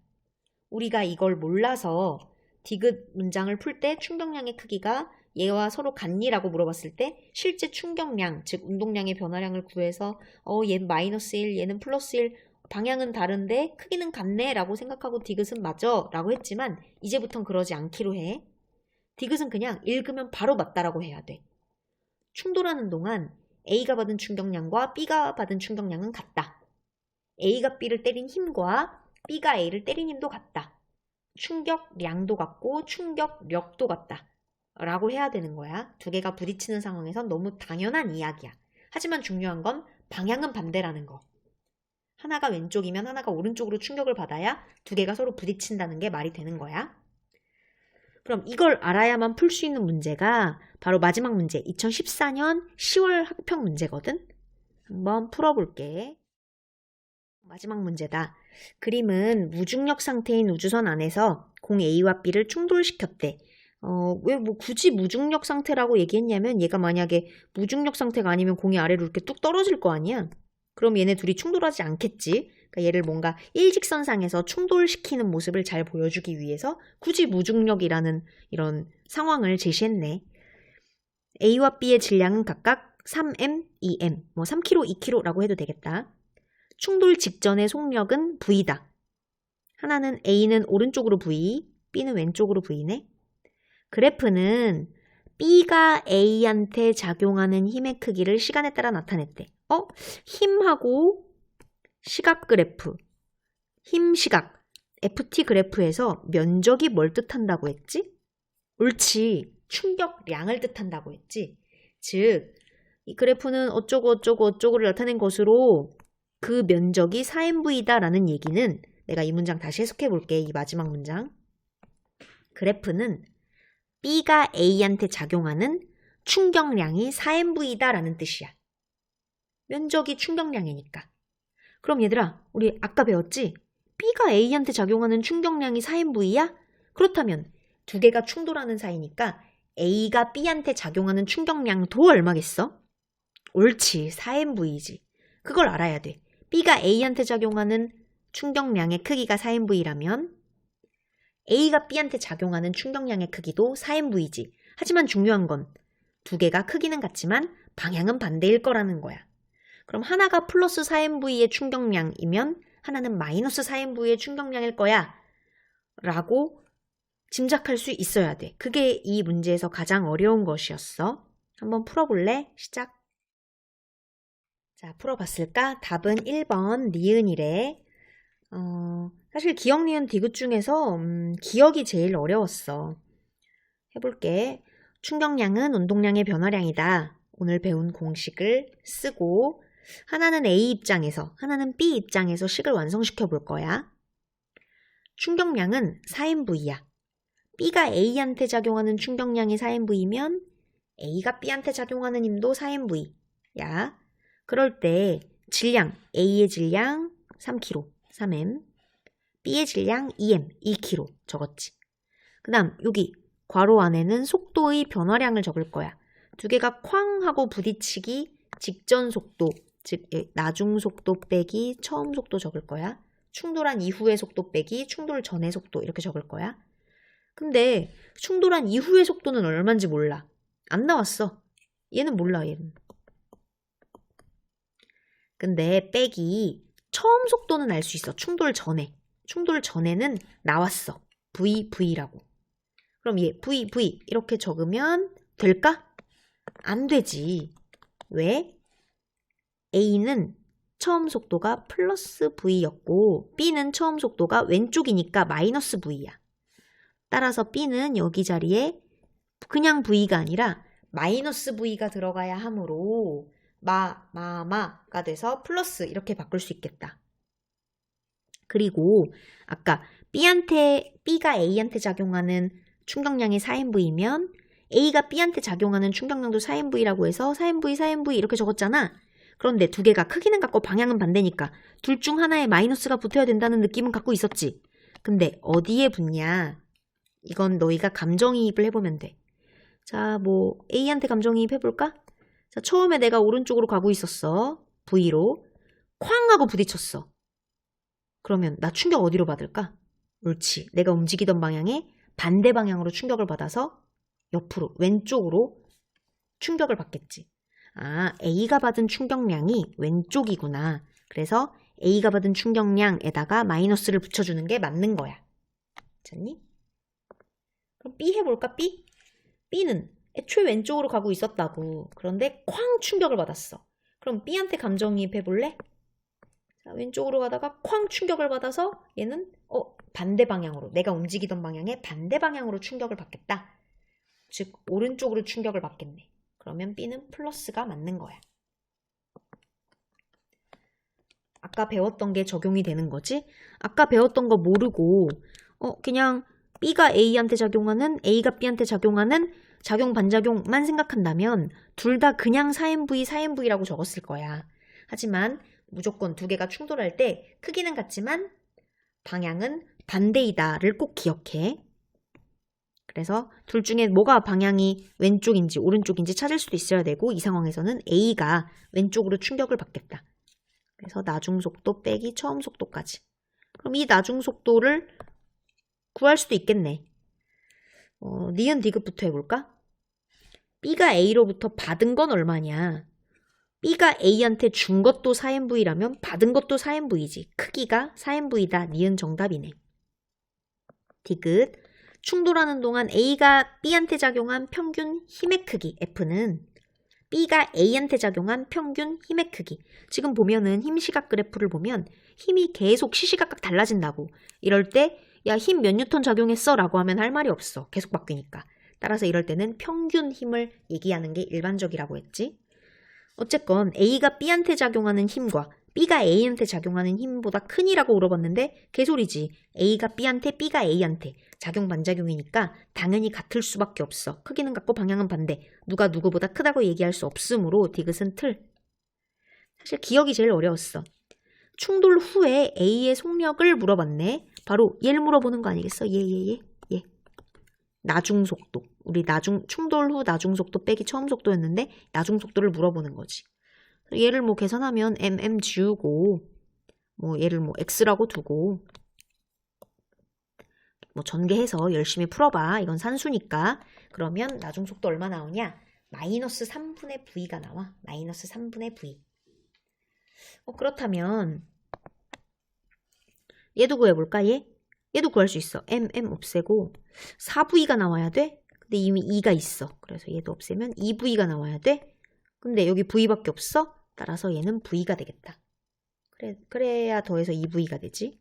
우리가 이걸 몰라서 디귿 문장을 풀 때 충격량의 크기가 얘와 서로 같니라고 물어봤을 때 실제 충격량, 즉 운동량의 변화량을 구해서 얘는 마이너스 1, 얘는 플러스 1, 방향은 다른데 크기는 같네 라고 생각하고 디귿은 맞아 라고 했지만 이제부턴 그러지 않기로 해. 디귿은 그냥 읽으면 바로 맞다라고 해야 돼. 충돌하는 동안 A가 받은 충격량과 B가 받은 충격량은 같다. A가 B를 때린 힘과 B가 A를 때린 힘도 같다. 충격량도 같고 충격력도 같다. 라고 해야 되는 거야. 두 개가 부딪히는 상황에선 너무 당연한 이야기야. 하지만 중요한 건 방향은 반대라는 거. 하나가 왼쪽이면 하나가 오른쪽으로 충격을 받아야 두 개가 서로 부딪힌다는 게 말이 되는 거야. 그럼 이걸 알아야만 풀 수 있는 문제가 바로 마지막 문제, 2014년 10월 학평 문제거든. 한번 풀어볼게. 마지막 문제다. 그림은 무중력 상태인 우주선 안에서 공 A와 B를 충돌시켰대. 왜 굳이 무중력 상태라고 얘기했냐면 얘가 만약에 무중력 상태가 아니면 공이 아래로 이렇게 뚝 떨어질 거 아니야. 그럼 얘네 둘이 충돌하지 않겠지. 그러니까 얘를 뭔가 일직선상에서 충돌시키는 모습을 잘 보여주기 위해서 굳이 무중력이라는 이런 상황을 제시했네. A와 B의 질량은 각각 3m, 2m, 3kg, 2kg라고 해도 되겠다. 충돌 직전의 속력은 V다. 하나는 A는 오른쪽으로 V, B는 왼쪽으로 V네. 그래프는 B가 A한테 작용하는 힘의 크기를 시간에 따라 나타냈대. 힘하고 시각 그래프, 힘 시각, FT 그래프에서 면적이 뭘 뜻한다고 했지? 옳지, 충격량을 뜻한다고 했지. 즉, 이 그래프는 어쩌고를 나타낸 것으로 그 면적이 4mv다라는 얘기는 내가 이 문장 다시 해석해 볼게. 이 마지막 문장. 그래프는 B가 A한테 작용하는 충격량이 4mv다라는 뜻이야. 면적이 충격량이니까. 그럼 얘들아, 우리 아까 배웠지? B가 A한테 작용하는 충격량이 4mv야? 그렇다면 두 개가 충돌하는 사이니까 A가 B한테 작용하는 충격량도 얼마겠어? 옳지, 4mv지. 그걸 알아야 돼. B가 A한테 작용하는 충격량의 크기가 4mv라면 A가 B한테 작용하는 충격량의 크기도 4mv지. 하지만 중요한 건 두 개가 크기는 같지만 방향은 반대일 거라는 거야. 그럼 하나가 플러스 4mv의 충격량이면 하나는 마이너스 4mv의 충격량일 거야 라고 짐작할 수 있어야 돼. 그게 이 문제에서 가장 어려운 것이었어. 한번 풀어볼래? 시작. 자, 풀어봤을까? 답은 1번 니은이래. 사실 기억, 니은, 디귿 중에서 기억이 제일 어려웠어. 해볼게. 충격량은 운동량의 변화량이다. 오늘 배운 공식을 쓰고 하나는 A 입장에서, 하나는 B 입장에서 식을 완성시켜 볼 거야. 충격량은 4mv야. B가 A한테 작용하는 충격량이 4mv면 A가 B한테 작용하는 힘도 4mv야. 그럴 때 질량, A의 질량 3kg, 3m, B의 질량 2m, 2kg 적었지. 그 다음 여기 괄호 안에는 속도의 변화량을 적을 거야. 두 개가 쾅 하고 부딪히기 직전 속도, 즉 나중 속도 빼기 처음 속도 적을 거야. 충돌한 이후의 속도 빼기 충돌 전의 속도 이렇게 적을 거야. 근데 충돌한 이후의 속도는 얼마인지 몰라. 안 나왔어. 얘는 몰라, 얘는. 근데 빼기 처음 속도는 알 수 있어. 충돌 전에. 충돌 전에는 나왔어. VV라고. 그럼 얘 VV 이렇게 적으면 될까? 안 되지. 왜? A는 처음 속도가 플러스 V였고 B는 처음 속도가 왼쪽이니까 마이너스 V야. 따라서 B는 여기 자리에 그냥 V가 아니라 마이너스 V가 들어가야 하므로 마가 돼서 플러스 이렇게 바꿀 수 있겠다. 그리고 아까 B가 A한테 작용하는 충격량이 4mv면 A가 B한테 작용하는 충격량도 4mv라고 해서 4mv 이렇게 적었잖아. 그런데 두 개가 크기는 같고 방향은 반대니까 둘 중 하나에 마이너스가 붙어야 된다는 느낌은 갖고 있었지. 근데 어디에 붙냐? 이건 너희가 감정이입을 해보면 돼. 자, 뭐 A한테 감정이입 해볼까? 자, 처음에 내가 오른쪽으로 가고 있었어. V로. 쾅 하고 부딪혔어. 그러면 나 충격 어디로 받을까? 옳지. 내가 움직이던 방향에 반대 방향으로 충격을 받아서 옆으로, 왼쪽으로 충격을 받겠지. 아, A가 받은 충격량이 왼쪽이구나. 그래서 A가 받은 충격량에다가 마이너스를 붙여주는 게 맞는 거야. 됐니? 그럼 B 해볼까? B? B는 애초에 왼쪽으로 가고 있었다고. 그런데 쾅 충격을 받았어. 그럼 B한테 감정이입 해볼래? 자, 왼쪽으로 가다가 쾅 충격을 받아서 얘는 반대 방향으로, 내가 움직이던 방향에 반대 방향으로 충격을 받겠다. 즉 오른쪽으로 충격을 받겠네. 그러면 B는 플러스가 맞는 거야. 아까 배웠던 게 적용이 되는 거지? 아까 배웠던 거 모르고 그냥 B가 A한테 작용하는, A가 B한테 작용하는 작용 반작용만 생각한다면 둘 다 그냥 4nV, 4nV라고 적었을 거야. 하지만 무조건 두 개가 충돌할 때 크기는 같지만 방향은 반대이다를 꼭 기억해. 그래서 둘 중에 뭐가 방향이 왼쪽인지 오른쪽인지 찾을 수도 있어야 되고 이 상황에서는 A가 왼쪽으로 충격을 받겠다. 그래서 나중속도 빼기 처음속도까지. 그럼 이 나중속도를 구할 수도 있겠네. 니은 디귿부터 해볼까? B가 A로부터 받은 건 얼마냐? B가 A한테 준 것도 4nV라면 받은 것도 4nV지. 크기가 4nV다. 니은 정답이네. 디귿. 충돌하는 동안 A가 B한테 작용한 평균 힘의 크기 F는 B가 A한테 작용한 평균 힘의 크기. 지금 보면은 힘 시각 그래프를 보면 힘이 계속 시시각각 달라진다고. 이럴 때 야, 힘 몇 뉴턴 작용했어? 라고 하면 할 말이 없어. 계속 바뀌니까. 따라서 이럴 때는 평균 힘을 얘기하는 게 일반적이라고 했지. 어쨌건 A가 B한테 작용하는 힘과 B가 A한테 작용하는 힘보다 큰이라고 물어봤는데 개소리지. A가 B한테, B가 A한테. 작용 반작용이니까 당연히 같을 수밖에 없어. 크기는 같고 방향은 반대. 누가 누구보다 크다고 얘기할 수 없으므로 디귿은 틀. 사실 기억이 제일 어려웠어. 충돌 후에 A의 속력을 물어봤네. 바로 얘를 물어보는 거 아니겠어? 얘. 나중속도. 우리 충돌 후 나중속도 빼기 처음속도였는데 나중속도를 물어보는 거지. 얘를 뭐 계산하면 mm 지우고 뭐 얘를 뭐 x라고 두고 뭐 전개해서 열심히 풀어봐. 이건 산수니까. 그러면 나중속도 얼마 나오냐? 마이너스 3분의 v가 나와. 마이너스 3분의 v. 그렇다면 얘도 구해볼까? 얘도 구할 수 있어. mm 없애고 4v가 나와야 돼? 근데 이미 2가 있어. 그래서 얘도 없애면 2v가 나와야 돼? 근데 여기 v밖에 없어? 따라서 얘는 v가 되겠다. 그래야 더해서 2v가 되지.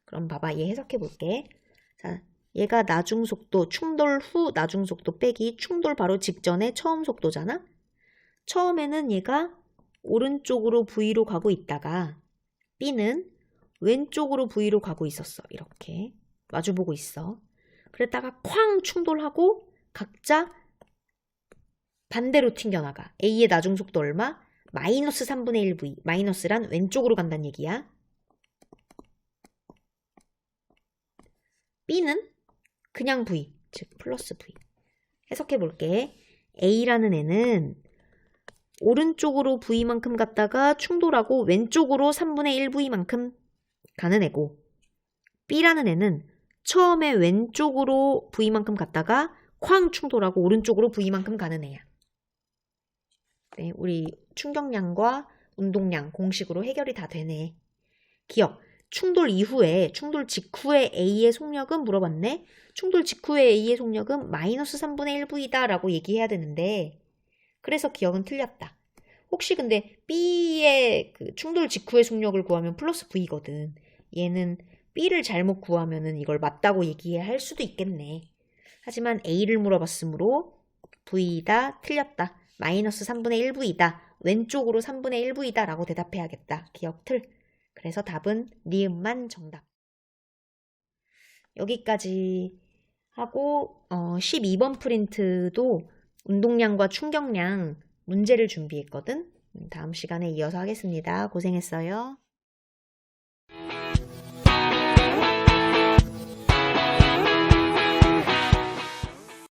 그럼 봐봐. 얘 해석해 볼게. 자, 얘가 나중속도, 충돌 후 나중속도 빼기 충돌 바로 직전의 처음 속도잖아? 처음에는 얘가 오른쪽으로 V로 가고 있다가 B는 왼쪽으로 V로 가고 있었어. 이렇게 마주보고 있어. 그랬다가 쾅 충돌하고 각자 반대로 튕겨나가. A의 나중속도 얼마? 마이너스 3분의 1V. 마이너스란 왼쪽으로 간다는 얘기야. B는 그냥 V, 즉 플러스 V. 해석해 볼게. A라는 애는 오른쪽으로 V만큼 갔다가 충돌하고 왼쪽으로 3분의 1V만큼 가는 애고 B라는 애는 처음에 왼쪽으로 V만큼 갔다가 쾅 충돌하고 오른쪽으로 V만큼 가는 애야. 네, 우리 충격량과 운동량 공식으로 해결이 다 되네. 기억. 충돌 직후에 A의 속력은 물어봤네. 충돌 직후에 A의 속력은 마이너스 3분의 1V다 라고 얘기해야 되는데 그래서 기억은 틀렸다. 혹시 근데 B의 그 충돌 직후의 속력을 구하면 플러스 V거든. 얘는 B를 잘못 구하면은 이걸 맞다고 얘기할 수도 있겠네. 하지만 A를 물어봤으므로 V다, 틀렸다. 마이너스 3분의 1V다. 왼쪽으로 3분의 1V다 라고 대답해야겠다. 기억 틀. 그래서 답은 니은만 정답. 여기까지 하고 12번 프린트도 운동량과 충격량 문제를 준비했거든. 다음 시간에 이어서 하겠습니다. 고생했어요.